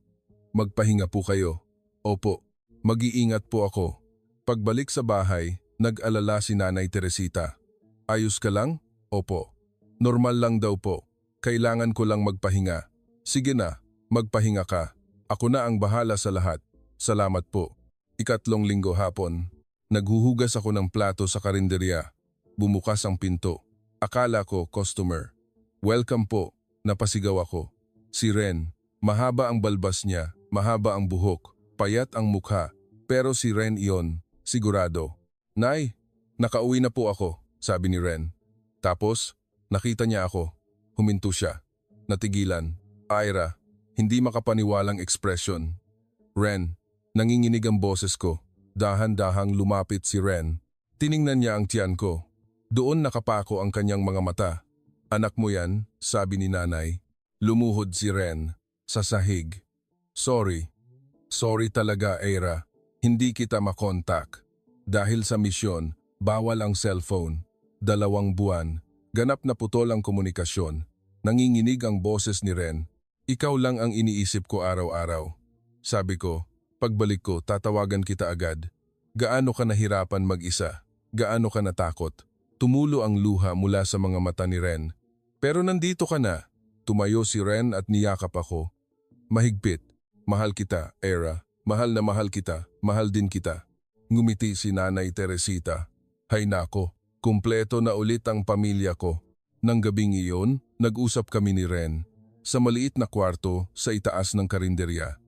Magpahinga po kayo." "Opo, mag-iingat po ako." Pagbalik sa bahay, nag-alala si Nanay Teresita. "Ayos ka lang?" "Opo." "Normal lang daw po. Kailangan ko lang magpahinga." "Sige na, magpahinga ka. Ako na ang bahala sa lahat." "Salamat po." 3 linggo hapon. Naghuhugas ako ng plato sa karinderya. Bumukas ang pinto. Akala ko customer. "Welcome po, Napasigaw ako. Si Ren. Mahaba ang balbas niya, mahaba ang buhok, payat ang mukha. Pero si Ren iyon, sigurado. Nay, nakauwi na po ako, sabi ni Ren. Tapos, nakita niya ako. Huminto siya. Natigilan. Ira, hindi makapaniwalang ekspresyon. Ren, nanginginig ang boses ko. Dahan-dahang lumapit si Ren. Tiningnan niya ang tiyan ko. Doon nakapako ang kanyang mga mata. Anak mo yan, sabi ni nanay. Lumuhod si Ren. Sa sahig. Sorry. Sorry talaga, Ira. Hindi kita makontak. Dahil sa misyon, bawal ang cellphone. 2 buwan. Ganap na putol ang komunikasyon. Nanginginig ang boses ni Ren. Ikaw lang ang iniisip ko araw-araw. Sabi ko, pagbalik ko, tatawagan kita agad. Gaano ka nahirapan mag-isa? Gaano ka natakot? Tumulo ang luha mula sa mga mata ni Ren. Pero nandito ka na. Tumayo si Ren at niyakap ako. Mahigpit. Mahal kita, Ira. Mahal na mahal kita. Mahal din kita. Ngumiti si Nanay Teresita. Hay nako, kumpleto na ulit ang pamilya ko. Nang gabing iyon, nag-usap kami ni Ren. Sa maliit na kwarto sa itaas ng karinderya.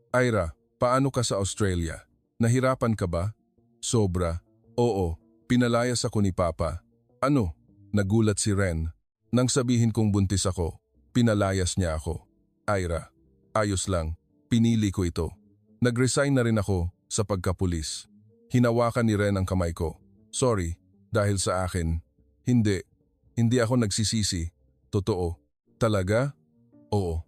Ira, paano ka sa Australia? Nahirapan ka ba? Sobra. Oo, pinalayas ako ni Papa. Ano? Nagulat si Ren. Nang sabihin kong buntis ako, pinalayas niya ako. Ira, ayos lang. Pinili ko ito. Nag-resign na rin ako sa pagkapulis. Hinawakan ni Ren ang kamay ko. Sorry, dahil sa akin. Hindi ako nagsisisi. Totoo. Talaga? Oo.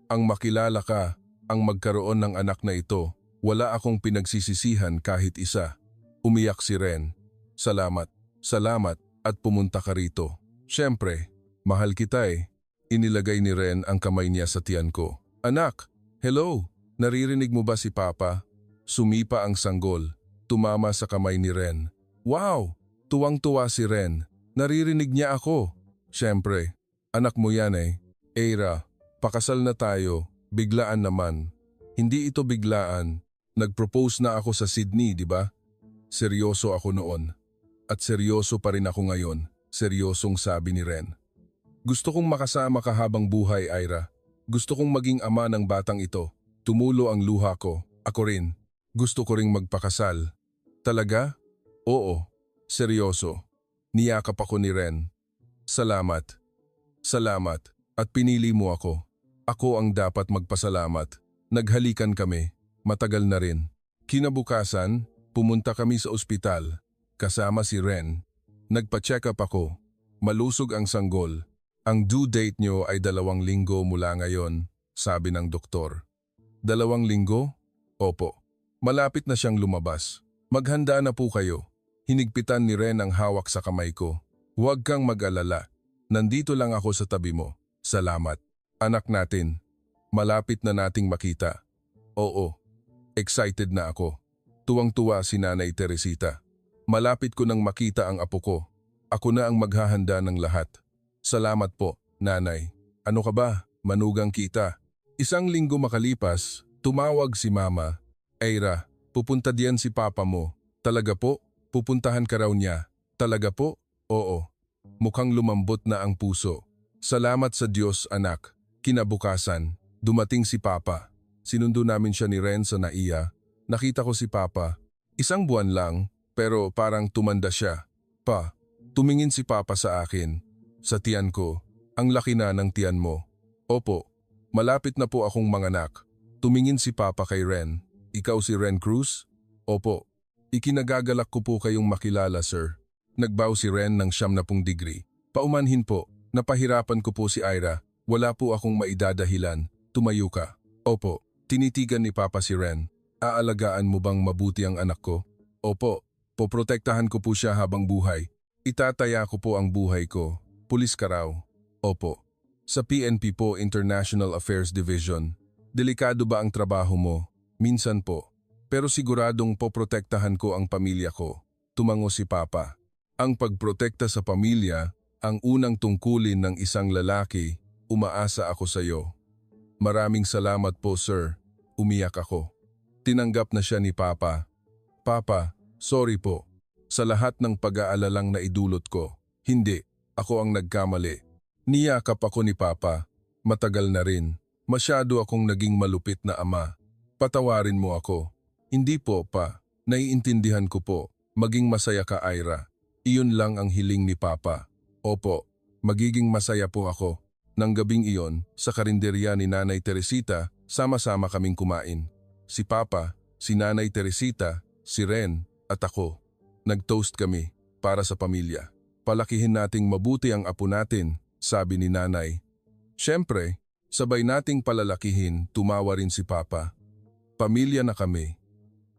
Ang makilala ka, ang magkaroon ng anak na ito, wala akong pinagsisisihan kahit isa. Umiyak si Ren. Salamat. Salamat at pumunta ka rito. Siyempre, mahal kita eh. Inilagay ni Ren ang kamay niya sa tiyan ko. Anak, hello. Naririnig mo ba si Papa? Sumipa ang sanggol. Tumama sa kamay ni Ren. Wow! Tuwang-tuwa si Ren. Naririnig niya ako. Siyempre, anak mo yan eh. Ira, pakasal na tayo. Biglaan naman. Hindi ito biglaan. Nag-propose na ako sa Sydney, di ba? Seryoso ako noon. At seryoso pa rin ako ngayon. Seryosong sabi ni Ren. Gusto kong makasama ka habang buhay, Ira. Gusto kong maging ama ng batang ito. Tumulo ang luha ko. Ako rin. Gusto ko ring magpakasal. Talaga? Oo. Seryoso. Niyakap ako ni Ren. Salamat. Salamat. At pinili mo ako. Ako ang dapat magpasalamat. Naghalikan kami. Matagal na rin. Kinabukasan, pumunta kami sa ospital. Kasama si Ren. Nagpa-check up ako. Malusog ang sanggol. Ang due date nyo ay 2 linggo mula ngayon, sabi ng doktor. 2 linggo? Opo. Malapit na siyang lumabas. Maghanda na po kayo. Hinigpitan ni Ren ang hawak sa kamay ko. Huwag kang mag-alala. Nandito lang ako sa tabi mo. Salamat. Anak natin. Malapit na nating makita. Oo. Excited na ako. Tuwang-tuwa si Nanay Teresita. Malapit ko nang makita ang apo ko. Ako na ang maghahanda ng lahat. Salamat po, Nanay. Ano ka ba? Manugang kita. 1 linggo makalipas, tumawag si Mama. Ira, pupunta diyan si Papa mo. Talaga po? Pupuntahan ka raw niya. Talaga po? Oo. Mukhang lumambot na ang puso. Salamat sa Diyos, anak. Kinabukasan, dumating si Papa. Sinundo namin siya ni Ren sa NAIA. Nakita ko si Papa. 1 buwan lang, pero parang tumanda siya. Tumingin si Papa sa akin. Sa tiyan ko, ang laki na ng tiyan mo. Opo, malapit na po akong manganak. Tumingin si Papa kay Ren. Ikaw si Ren Cruz? Opo. Ikinagagalak ko po kayong makilala, sir. Nagbow si Ren ng 70 degree. Paumanhin po, napahirapan ko po si Ira. Wala po akong maidadahilan. Tumayo ka. Opo, tinitigan ni Papa si Ren. Aalagaan mo bang mabuti ang anak ko? Opo, poprotektahan ko po siya habang buhay. Itataya ko po ang buhay ko. Pulis ka raw. Opo. Sa PNP po, International Affairs Division. Delikado ba ang trabaho mo? Minsan po. Pero siguradong poprotektahan ko ang pamilya ko. Tumango si Papa. Ang pagprotekta sa pamilya, ang unang tungkulin ng isang lalaki. Umaasa ako sa iyo. Maraming salamat po, sir. Umiyak ako. Tinanggap na siya ni Papa. Papa, sorry po. Sa lahat ng pag-aalalang naidulot ko. Hindi. Ako ang nagkamali. Niyakap ako ni Papa. Matagal na rin. Masyado akong naging malupit na ama. Patawarin mo ako. Hindi po, pa. Naiintindihan ko po. Maging masaya ka, Ira. Iyon lang ang hiling ni Papa. Opo, magiging masaya po ako. Nang gabing iyon, sa karinderya ni Nanay Teresita, sama-sama kaming kumain. Si Papa, si Nanay Teresita, si Ren, at ako. Nag-toast kami para sa pamilya. Palakihin nating mabuti ang apo natin, sabi ni Nanay. Siyempre, sabay nating palalakihin, tumawa rin si Papa. Pamilya na kami.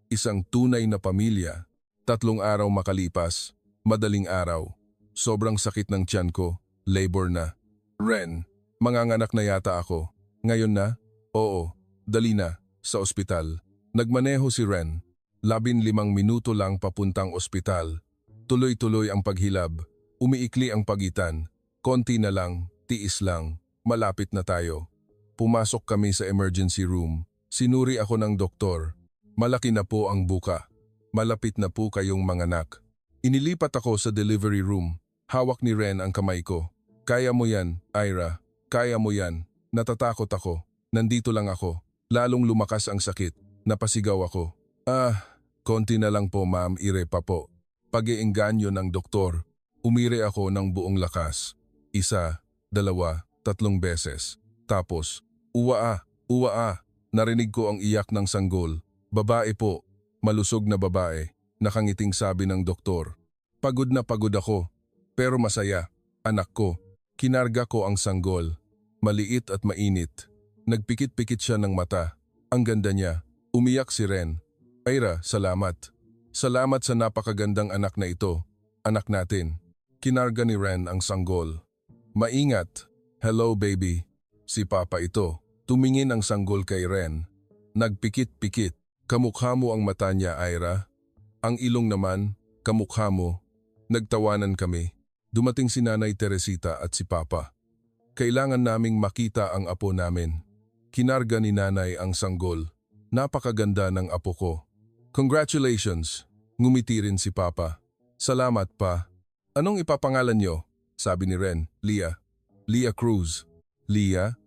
Isang tunay na pamilya. 3 araw makalipas, madaling araw. Sobrang sakit ng tiyan ko, labor na. Ren, manganganak na yata ako. Ngayon na? Oo, dali na, sa ospital. Nagmaneho si Ren. 15 minuto lang papuntang ospital. Tuloy-tuloy ang paghilab. Umiikli ang pagitan. Konti na lang, tiis lang. Malapit na tayo. Pumasok kami sa emergency room. Sinuri ako ng doktor. Malaki na po ang buka. Malapit na po kayong manganak. Inilipat ako sa delivery room. Hawak ni Ren ang kamay ko. Kaya mo yan, Ira. Kaya mo yan. Natatakot ako. Nandito lang ako. Lalong lumakas ang sakit. Napasigaw ako. Konti na lang po, ma'am, ire pa po. Pag-iengganyo ng doktor. Umire ako ng buong lakas. 1, 2, 3 beses. Tapos, uwaa. Narinig ko ang iyak ng sanggol. Babae po. Malusog na babae. Nakangiting sabi ng doktor. Pagod na pagod ako. Pero masaya. Anak ko. Kinarga ko ang sanggol. Maliit at mainit. Nagpikit-pikit siya ng mata. Ang ganda niya. Umiyak si Ren. Ira, salamat. Salamat sa napakagandang anak na ito. Anak natin. Kinarga ni Ren ang sanggol. Maingat. Hello, baby. Si Papa ito. Tumingin ang sanggol kay Ren. Nagpikit-pikit. Kamukha mo ang mata niya, Ira. Ang ilong naman, kamukha mo. Nagtawanan kami. Dumating si Nanay Teresita at si Papa. Kailangan naming makita ang apo namin. Kinarga ni Nanay ang sanggol. Napakaganda ng apo ko. Congratulations! Ngumiti rin si Papa. Salamat, pa. Anong ipapangalan niyo? Sabi ni Ren. Leah. Leah Cruz. Leah?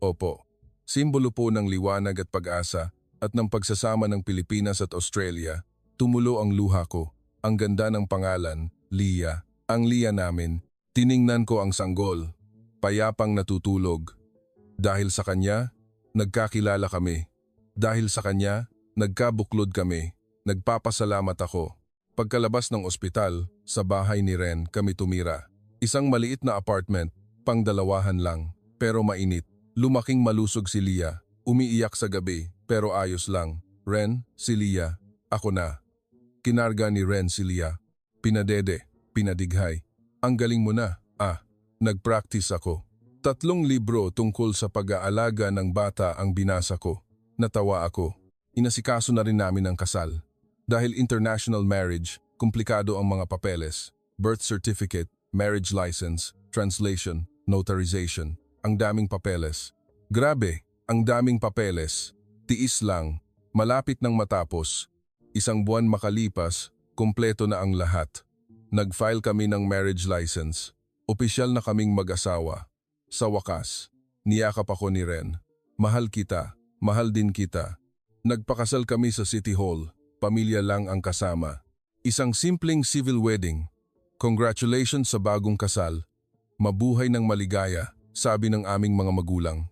Opo. Simbolo po ng liwanag at pag-asa at ng pagsasama ng Pilipinas at Australia. Tumulo ang luha ko. Ang ganda ng pangalan, Leah. Ang Leah namin. Tiningnan ko ang sanggol. Payapang natutulog. Dahil sa kanya, nagkakilala kami. Dahil sa kanya, nagkabuklod kami. Nagpapasalamat ako. Pagkalabas ng ospital, sa bahay ni Ren kami tumira. Isang maliit na apartment, pang-2 lang, pero mainit. Lumaking malusog si Leah. Umiiyak sa gabi, pero ayos lang. Ren, si Leah. Ako na. Kinarga ni Ren si Leah. Pinadede, pinadighay. Ang galing mo na. Nag-practice ako. 3 libro tungkol sa pag-aalaga ng bata ang binasa ko. Natawa ako. Inasikaso na rin namin ang kasal. Dahil international marriage, komplikado ang mga papeles. Birth certificate, marriage license, translation, notarization. Ang daming papeles. Grabe, ang daming papeles. Tiis lang. Malapit nang matapos. 1 buwan makalipas, kumpleto na ang lahat. Nag-file kami ng marriage license. Opisyal na kaming mag-asawa. Sa wakas, niyakap ako ni Ren. Mahal kita, mahal din kita. Nagpakasal kami sa City Hall. Pamilya lang ang kasama. Isang simpleng civil wedding. Congratulations sa bagong kasal. Mabuhay ng maligaya, sabi ng aming mga magulang.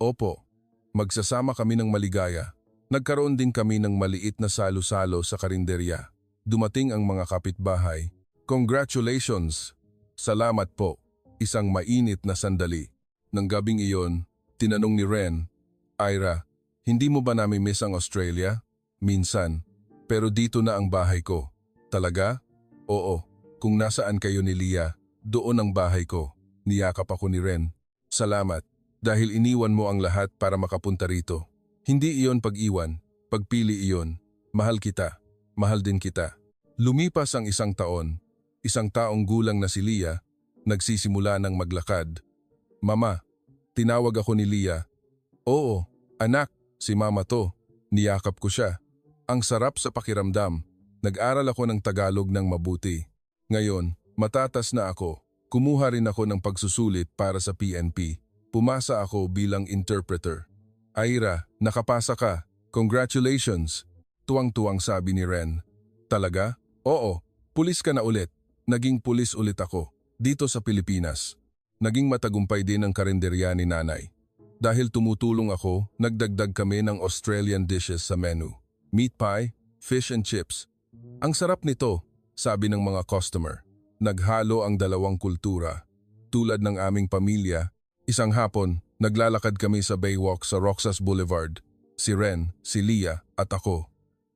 Opo, magsasama kami ng maligaya. Nagkaroon din kami ng maliit na salo-salo sa karinderya. Dumating ang mga kapitbahay. Congratulations! Salamat po. Isang mainit na sandali. Nang gabing iyon, tinanong ni Ren, Ira, hindi mo ba nami-miss ang Australia? Minsan. Pero dito na ang bahay ko. Talaga? Oo. Kung nasaan kayo ni Leah, doon ang bahay ko. Niyakap ako ni Ren. Salamat. Dahil iniwan mo ang lahat para makapunta rito. Hindi iyon pag-iwan. Pagpili iyon. Mahal kita. Mahal din kita. Lumipas ang 1 taon. 1 taong gulang na si Leah, nagsisimula ng maglakad. Mama, tinawag ako ni Leah. Oo, anak, si mama to. Niyakap ko siya. Ang sarap sa pakiramdam. Nag-aral ako ng Tagalog ng mabuti. Ngayon, matatas na ako. Kumuha rin ako ng pagsusulit para sa PNP. Pumasa ako bilang interpreter. Ira, nakapasa ka. Congratulations! Tuwang-tuwang sabi ni Ren. Talaga? Oo, pulis ka na ulit. Naging pulis ulit ako, dito sa Pilipinas. Naging matagumpay din ang karinderya ni nanay. Dahil tumutulong ako, nagdagdag kami ng Australian dishes sa menu. Meat pie, fish and chips. Ang sarap nito, sabi ng mga customer. Naghalo ang dalawang kultura. Tulad ng aming pamilya, isang hapon, naglalakad kami sa Baywalk sa Roxas Boulevard. Si Ren, si Leah at ako.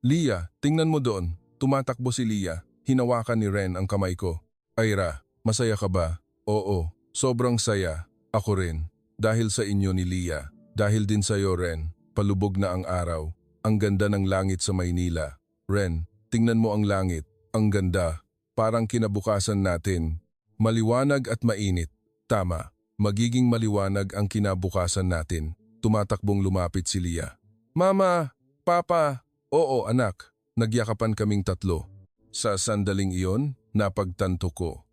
Leah, tingnan mo doon. Tumatakbo si Leah. Hinawakan ni Ren ang kamay ko. Ira, masaya ka ba? Oo, sobrang saya. Ako rin. Dahil sa inyo ni Leah. Dahil din sa iyo, Ren. Palubog na ang araw. Ang ganda ng langit sa Maynila. Ren, tingnan mo ang langit. Ang ganda. Parang kinabukasan natin. Maliwanag at mainit. Tama. Magiging maliwanag ang kinabukasan natin. Tumatakbong lumapit si Leah. Mama! Papa! Oo, anak. Nagyakapan kaming tatlo. Sa sandaling iyon, napagtanto ko.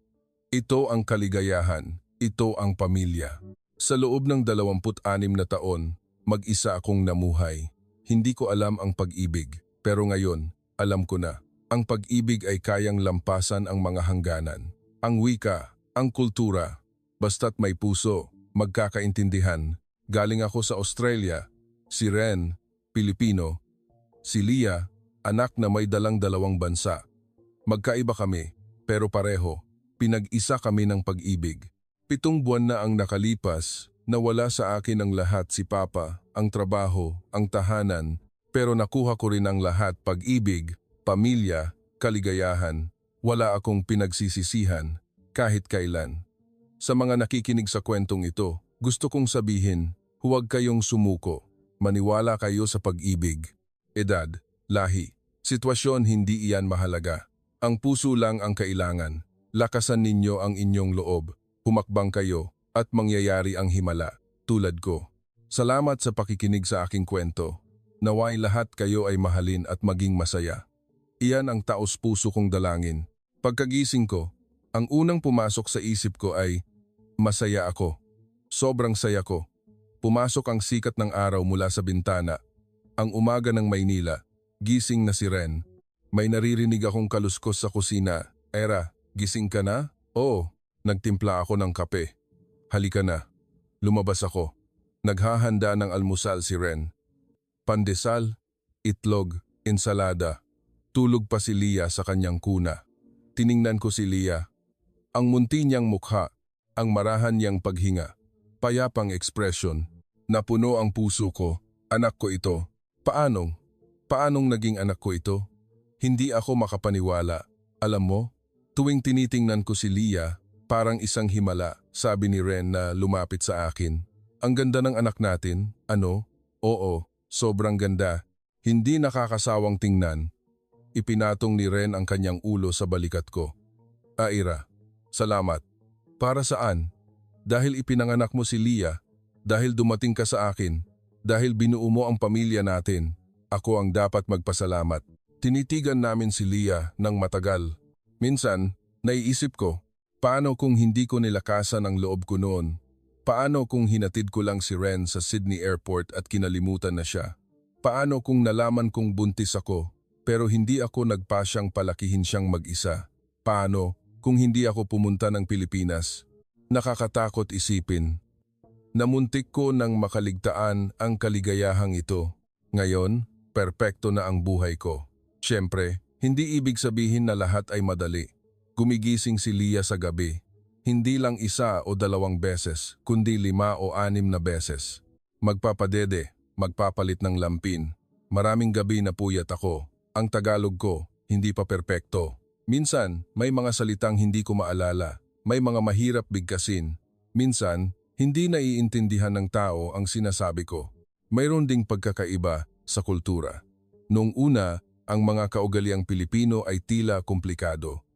Ito ang kaligayahan. Ito ang pamilya. Sa loob ng 26 na taon, mag-isa akong namuhay. Hindi ko alam ang pag-ibig. Pero ngayon, alam ko na. Ang pag-ibig ay kayang lampasan ang mga hangganan. Ang wika, ang kultura. Basta't may puso, magkakaintindihan. Galing ako sa Australia. Si Ren, Pilipino. Si Leah, anak na may dalang dalawang bansa. Magkaiba kami, pero pareho. Pinag-isa kami ng pag-ibig. 7 buwan na ang nakalipas, nawala sa akin ang lahat si Papa, ang trabaho, ang tahanan, pero nakuha ko rin ang lahat pag-ibig, pamilya, kaligayahan. Wala akong pinagsisisihan, kahit kailan. Sa mga nakikinig sa kwentong ito, gusto kong sabihin, huwag kayong sumuko. Maniwala kayo sa pag-ibig. Edad, lahi, sitwasyon hindi iyan mahalaga. Ang puso lang ang kailangan. Lakasan ninyo ang inyong loob. Humakbang kayo at mangyayari ang himala, tulad ko. Salamat sa pakikinig sa aking kwento. Naway lahat kayo ay mahalin at maging masaya. Iyan ang taos-puso kong dalangin. Pagkagising ko, ang unang pumasok sa isip ko ay, masaya ako. Sobrang saya ko. Pumasok ang sikat ng araw mula sa bintana. Ang umaga ng Maynila, gising na si Ren. May naririnig akong kaluskos sa kusina. Ira, gising ka na? Oo, nagtimpla ako ng kape. Halika na. Lumabas ako. Naghahanda ng almusal si Ren. Pandesal, itlog, ensalada. Tulog pa si Leah sa kanyang kuna. Tiningnan ko si Leah. Ang munti niyang mukha, ang marahan niyang paghinga. Payapang ekspresyon. Napuno ang puso ko. Anak ko ito. Paanong? Paanong naging anak ko ito? Hindi ako makapaniwala. Alam mo, tuwing tinitingnan ko si Leah, parang isang himala, sabi ni Ren na lumapit sa akin. Ang ganda ng anak natin, ano? Oo, sobrang ganda. Hindi nakakasawang tingnan. Ipinatong ni Ren ang kanyang ulo sa balikat ko. Ira, salamat. Para saan? Dahil ipinanganak mo si Leah, dahil dumating ka sa akin, dahil binuo mo ang pamilya natin, ako ang dapat magpasalamat. Tinitigan namin si Leah ng matagal. Minsan, naiisip ko, paano kung hindi ko nilakasan ang loob ko noon? Paano kung hinatid ko lang si Ren sa Sydney Airport at kinalimutan na siya? Paano kung nalaman kong buntis ako, pero hindi ako nagpasyang palakihin siyang mag-isa? Paano kung hindi ako pumunta ng Pilipinas? Nakakatakot isipin. Namuntik ko nang makaligtaan ang kaligayahang ito. Ngayon, perpekto na ang buhay ko. Siyempre, hindi ibig sabihin na lahat ay madali. Gumigising si Leah sa gabi. Hindi lang 1 o 2 beses, kundi 5 o 6 na beses. Magpapadede, magpapalit ng lampin. Maraming gabi na puyat ako. Ang Tagalog ko, hindi pa perpekto. Minsan, may mga salitang hindi ko maalala. May mga mahirap bigkasin. Minsan, hindi naiintindihan ng tao ang sinasabi ko. Mayroon ding pagkakaiba sa kultura. Noong una, ang mga kaugaliang Pilipino ay tila komplikado.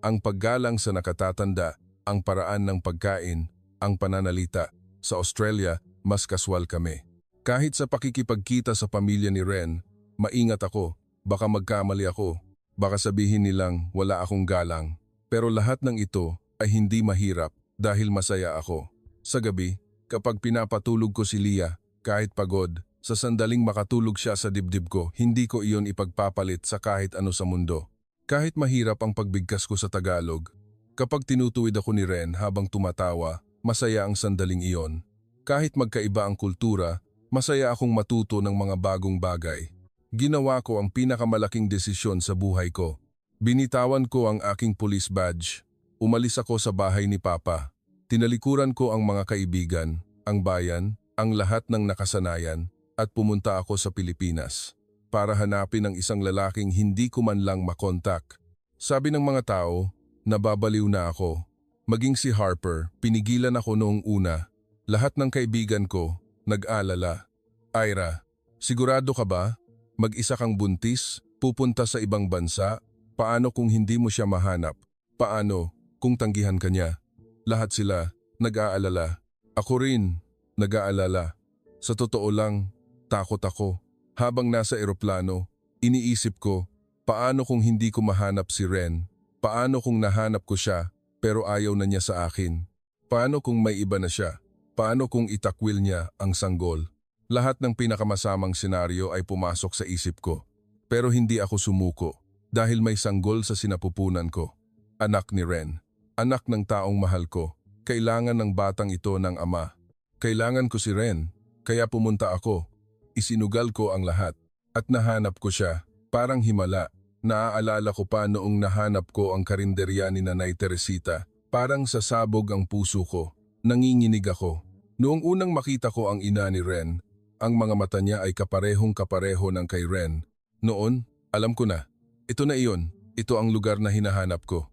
Ang paggalang sa nakatatanda, ang paraan ng pagkain, ang pananalita. Sa Australia, mas kaswal kami. Kahit sa pakikipagkita sa pamilya ni Ren, maingat ako. Baka magkamali ako. Baka sabihin nilang wala akong galang. Pero lahat ng ito ay hindi mahirap dahil masaya ako. Sa gabi, Kapag pinapatulog ko si Leah, kahit pagod, sa sandaling makatulog siya sa dibdib ko, hindi ko iyon ipagpapalit sa kahit ano sa mundo. Kahit mahirap ang pagbigkas ko sa Tagalog, kapag tinutuwid ako ni Ren habang tumatawa, masaya ang sandaling iyon. Kahit magkaiba ang kultura, masaya akong matuto ng mga bagong bagay. Ginawa ko ang pinakamalaking desisyon sa buhay ko. Binitawan ko ang aking police badge. Umalis ako sa bahay ni Papa. Tinalikuran ko ang mga kaibigan, ang bayan, ang lahat ng nakasanayan, at pumunta ako sa Pilipinas para hanapin ang isang lalaking hindi ko man lang makontak. Sabi ng mga tao, nababaliw na ako. Maging si Harper, pinigilan ako noong una. Lahat ng kaibigan ko, nag-alala. Ira, sigurado ka ba? Mag-isa kang buntis, pupunta sa ibang bansa? Paano kung hindi mo siya mahanap? Paano kung tanggihan ka niya? Lahat sila, nag-aalala. Ako rin, nag-aalala. Sa totoo lang, takot ako. Habang nasa eroplano, iniisip ko, paano kung hindi ko mahanap si Ren? Paano kung nahanap ko siya, pero ayaw na niya sa akin? Paano kung may iba na siya? Paano kung itakwil niya ang sanggol? Lahat ng pinakamasamang senaryo ay pumasok sa isip ko. Pero hindi ako sumuko, dahil may sanggol sa sinapupunan ko. Anak ni Ren. Anak ng taong mahal ko. Kailangan ng batang ito ng ama. Kailangan ko si Ren, kaya pumunta ako. Isinugal ko ang lahat at nahanap ko siya, parang himala. Naaalala ko pa noong nahanap ko ang karinderya ni Nanay Teresita, parang sasabog ang puso ko. Nanginginig ako. Noong unang makita ko ang ina ni Ren, ang mga mata niya ay kaparehong-kapareho ng kay Ren. Noon, alam ko na, ito na iyon, ito ang lugar na hinahanap ko.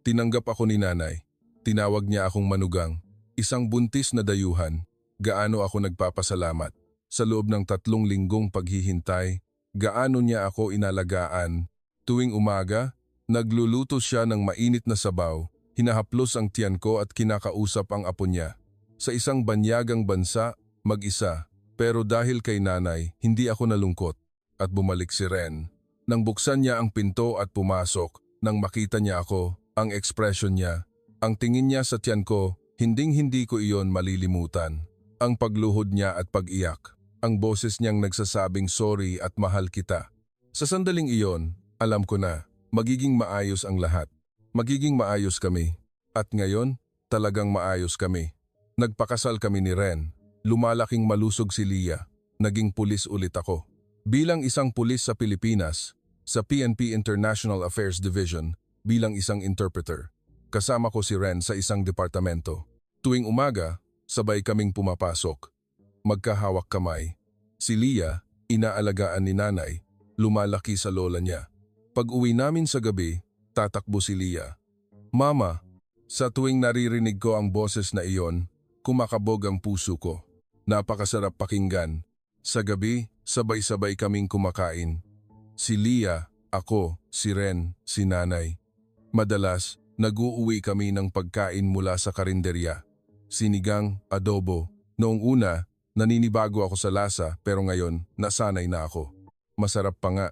Tinanggap ako ni Nanay. Tinawag niya akong manugang, isang buntis na dayuhan. Gaano ako nagpapasalamat. Sa loob ng 3 linggong paghihintay, gaano niya ako inalagaan. Tuwing umaga, nagluluto siya ng mainit na sabaw, hinahaplos ang tiyan ko at kinakausap ang apo niya. Sa isang banyagang bansa, mag-isa, pero dahil kay Nanay, hindi ako nalungkot. At bumalik si Ren. Nang buksan niya ang pinto at pumasok, nang makita niya ako, ang ekspresyon niya, ang tingin niya sa tiyan ko, hinding-hindi ko iyon malilimutan. Ang pagluhod niya at pag-iyak. Ang boses niyang nagsasabing sorry at mahal kita. Sa sandaling iyon, alam ko na, magiging maayos ang lahat. Magiging maayos kami. At ngayon, talagang maayos kami. Nagpakasal kami ni Ren. Lumalaking malusog si Leah. Naging pulis ulit ako. Bilang isang pulis sa Pilipinas, sa PNP International Affairs Division, bilang isang interpreter. Kasama ko si Ren sa isang departamento. Tuwing umaga, sabay kaming pumapasok. Magkahawak kamay. Si Leah, inaalagaan ni Nanay, lumalaki sa lola niya. Pag uwi namin sa gabi, tatakbo si Leah. Mama, sa tuwing naririnig ko ang boses na iyon, kumakabog ang puso ko. Napakasarap pakinggan. Sa gabi, sabay-sabay kaming kumakain. Si Leah, ako, si Ren, si Nanay. Madalas, nag-uuwi kami ng pagkain mula sa karinderya. Sinigang, adobo. Noong una, naninibago ako sa lasa pero ngayon nasanay na ako. Masarap pa nga.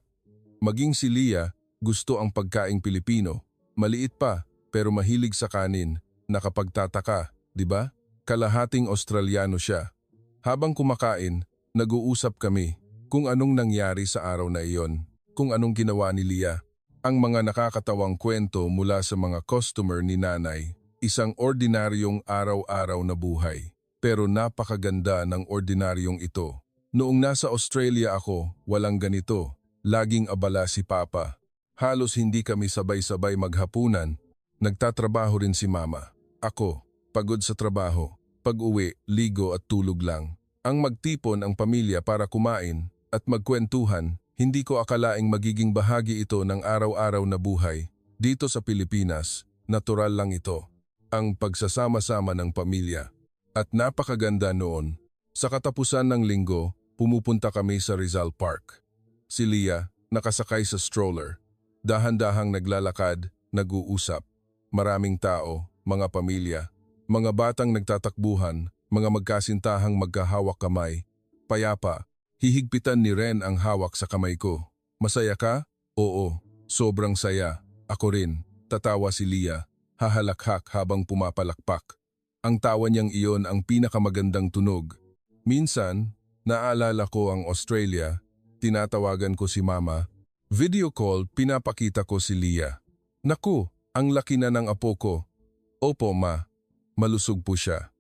Maging si Leah, gusto ang pagkaing Pilipino. Maliit pa pero mahilig sa kanin. Nakapagtataka, di ba? Kalahating Australiano siya. Habang kumakain, nag-uusap kami kung anong nangyari sa araw na iyon. Kung anong ginawa ni Leah. Ang mga nakakatawang kwento mula sa mga customer ni Nanay. Isang ordinaryong araw-araw na buhay. Pero napakaganda ng ordinaryong ito. Noong nasa Australia ako, walang ganito. Laging abala si Papa. Halos hindi kami sabay-sabay maghapunan. Nagtatrabaho rin si Mama. Ako, pagod sa trabaho. Pag-uwi, ligo at tulog lang. Ang magtipon ang pamilya para kumain at magkwentuhan, hindi ko akalaing magiging bahagi ito ng araw-araw na buhay. Dito sa Pilipinas, natural lang ito. Ang pagsasama-sama ng pamilya. At napakaganda noon. Sa katapusan ng linggo, pumupunta kami sa Rizal Park. Si Leah, nakasakay sa stroller. Dahan-dahang naglalakad, nag-uusap. Maraming tao, mga pamilya, mga batang nagtatakbuhan, mga magkasintahang magkahawak kamay. Payapa, hihigpitan ni Ren ang hawak sa kamay ko. Masaya ka? Oo, sobrang saya. Ako rin, tatawa si Leah, hahalakhak habang pumapalakpak. Ang tawa niyang iyon ang pinakamagandang tunog. Minsan, naalala ko ang Australia, tinatawagan ko si Mama. Video call, pinapakita ko si Leah. Naku, ang laki na ng apo ko. Opo, Ma. Malusog po siya.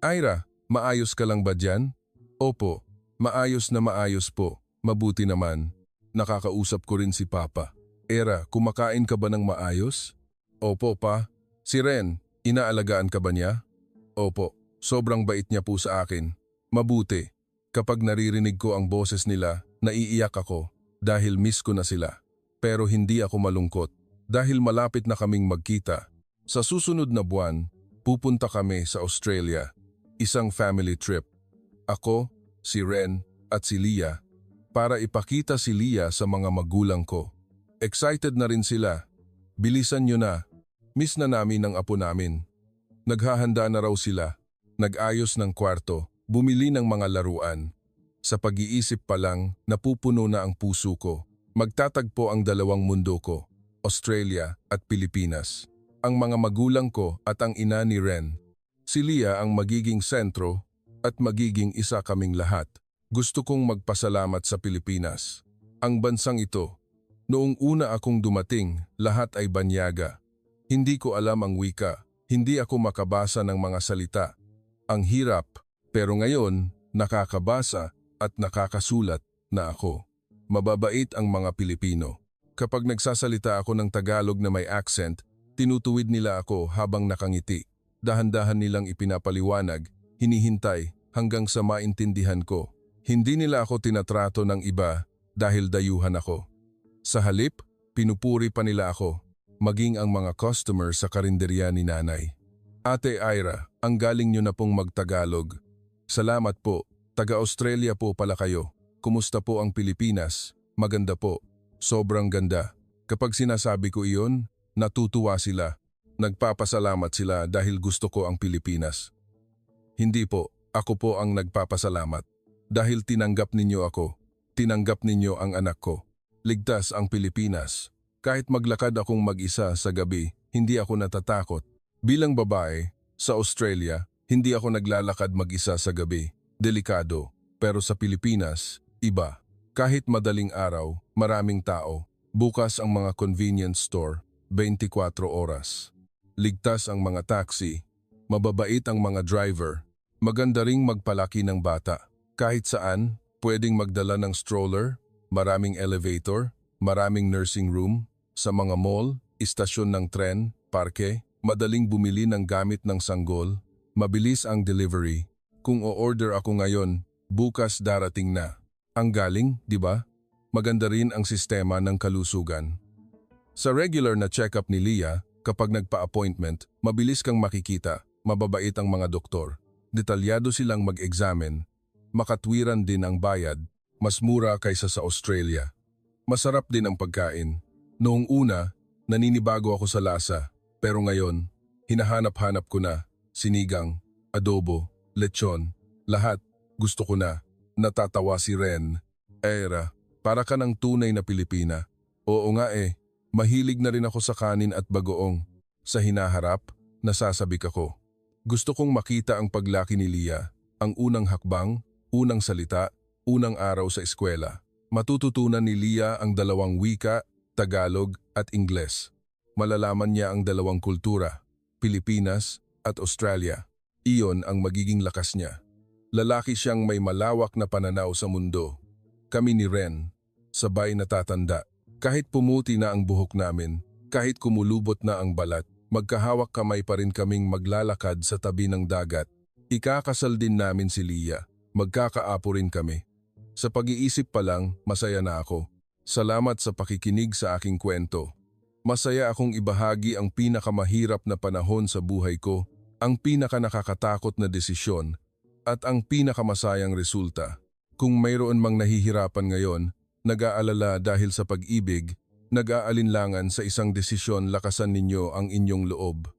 Ira, maayos ka lang ba dyan? Opo, maayos na maayos po. Mabuti naman. Nakakausap ko rin si Papa. Era, kumakain ka ba ng maayos? Opo, Pa. Si Ren, inaalagaan ka ba niya? Opo, sobrang bait niya po sa akin. Mabuti. Kapag naririnig ko ang boses nila, naiiyak ako dahil miss ko na sila. Pero hindi ako malungkot dahil malapit na kaming magkita. Sa susunod na buwan, pupunta kami sa Australia. Isang family trip. Ako, si Ren at si Leah para ipakita si Leah sa mga magulang ko. Excited na rin sila. Bilisan nyo na. Miss na namin ang apo namin. Naghahanda na raw sila. Nag-ayos ng kwarto, bumili ng mga laruan. Sa pag-iisip pa lang, napupuno na ang puso ko. Magtatagpo ang dalawang mundo ko, Australia at Pilipinas. Ang mga magulang ko at ang ina ni Ren. Si Leah ang magiging sentro at magiging isa kaming lahat. Gusto kong magpasalamat sa Pilipinas. Ang bansang ito, noong una akong dumating, lahat ay banyaga. Hindi ko alam ang wika. Hindi ako makabasa ng mga salita. Ang hirap, pero ngayon, nakakabasa at nakakasulat na ako. Mababait ang mga Pilipino. Kapag nagsasalita ako ng Tagalog na may accent, tinutuwid nila ako habang nakangiti. Dahan-dahan nilang ipinapaliwanag, hinihintay hanggang sa maintindihan ko. Hindi nila ako tinatrato ng iba dahil dayuhan ako. Sa halip, pinupuri pa nila ako. Maging ang mga customer sa karinderya ni Nanay. Ate Ira, ang galing nyo na pong magtagalog. Salamat po, taga-Australia po pala kayo. Kumusta po ang Pilipinas? Maganda po, sobrang ganda. Kapag sinasabi ko iyon, natutuwa sila. Nagpapasalamat sila dahil gusto ko ang Pilipinas. Hindi po, ako po ang nagpapasalamat. Dahil tinanggap ninyo ako, tinanggap ninyo ang anak ko. Ligtas ang Pilipinas. Kahit maglakad akong mag-isa sa gabi, hindi ako natatakot. Bilang babae, sa Australia, hindi ako naglalakad mag-isa sa gabi. Delikado. Pero sa Pilipinas, iba. Kahit madaling araw, maraming tao. Bukas ang mga convenience store, 24 oras. Ligtas ang mga taxi. Mababait ang mga driver. Maganda ring magpalaki ng bata. Kahit saan, pwedeng magdala ng stroller, maraming elevator, maraming nursing room. Sa mga mall, istasyon ng tren, parke, madaling bumili ng gamit ng sanggol, mabilis ang delivery. Kung o-order ako ngayon, bukas darating na. Ang galing, di ba? Maganda rin ang sistema ng kalusugan. Sa regular na check-up ni Leah, kapag nagpa-appointment, mabilis kang makikita, mababait ang mga doktor. Detalyado silang mag-examine, makatwiran din ang bayad, mas mura kaysa sa Australia. Masarap din ang pagkain. Noong una, naninibago ako sa lasa, pero ngayon, hinahanap-hanap ko na, sinigang, adobo, lechon, lahat, gusto ko na. Natatawa si Ren. Era, para ka ng tunay na Pilipina. Oo nga mahilig na rin ako sa kanin at bagoong. Sa hinaharap, nasasabik ako. Gusto kong makita ang paglaki ni Leah, ang unang hakbang, unang salita, unang araw sa eskwela. Matututunan ni Leah ang dalawang wika, Tagalog at Ingles. Malalaman niya ang dalawang kultura, Pilipinas at Australia. Iyon ang magiging lakas niya. Lalaki siyang may malawak na pananaw sa mundo. Kami ni Ren, sabay natatanda. Kahit pumuti na ang buhok namin, kahit kumulubot na ang balat, magkahawak kamay pa rin kaming maglalakad sa tabi ng dagat. Ikakasal din namin si Leah. Magkakaapo rin kami. Sa pag-iisip pa lang, masaya na ako. Salamat sa pakikinig sa aking kwento. Masaya akong ibahagi ang pinakamahirap na panahon sa buhay ko, ang pinakanakakatakot na desisyon, at ang pinakamasayang resulta. Kung mayroon mang nahihirapan ngayon, nag-aalala dahil sa pag-ibig, nag-aalinlangan sa isang desisyon, lakasan ninyo ang inyong loob.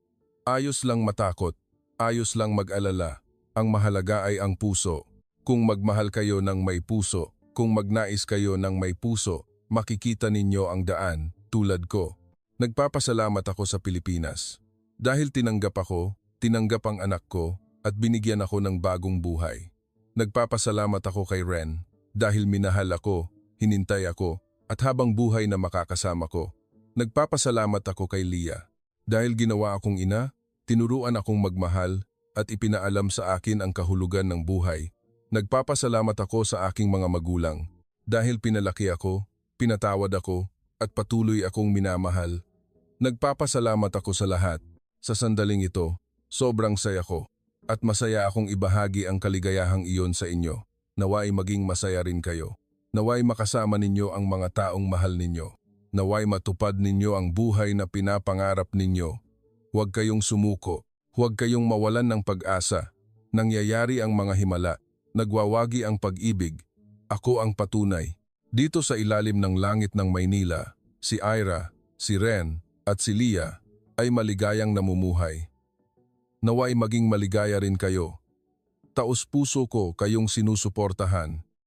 Ayos lang matakot, ayos lang mag-alala. Ang mahalaga ay ang puso. Kung magmahal kayo ng may puso, kung magnais kayo ng may puso, makikita ninyo ang daan, tulad ko. Nagpapasalamat ako sa Pilipinas. Dahil tinanggap ako, tinanggap ang anak ko at binigyan ako ng bagong buhay. Nagpapasalamat ako kay Ren dahil minahal ako, hinintay ako, at habang buhay na makakasama ko. Nagpapasalamat ako kay Leah dahil ginawa akong ina, tinuruan akong magmahal at ipinaalam sa akin ang kahulugan ng buhay. Nagpapasalamat ako sa aking mga magulang dahil pinalaki ako, pinatawad ako, at patuloy akong minamahal. Nagpapasalamat ako sa lahat. Sa sandaling ito, sobrang saya ko at masaya akong ibahagi ang kaligayahang iyon sa inyo. Naway maging masaya rin kayo. Naway makasama ninyo ang mga taong mahal ninyo. Naway matupad ninyo ang buhay na pinapangarap ninyo. Huwag kayong sumuko. Huwag kayong mawalan ng pag-asa. Nangyayari ang mga himala. Nagwawagi ang pag-ibig. Ako ang patunay. Dito sa ilalim ng langit ng Maynila, si Ira, si Ren, at si Leah ay maligayang namumuhay. Naway maging maligaya rin kayo. Taos puso ko kayong sinusuportahan.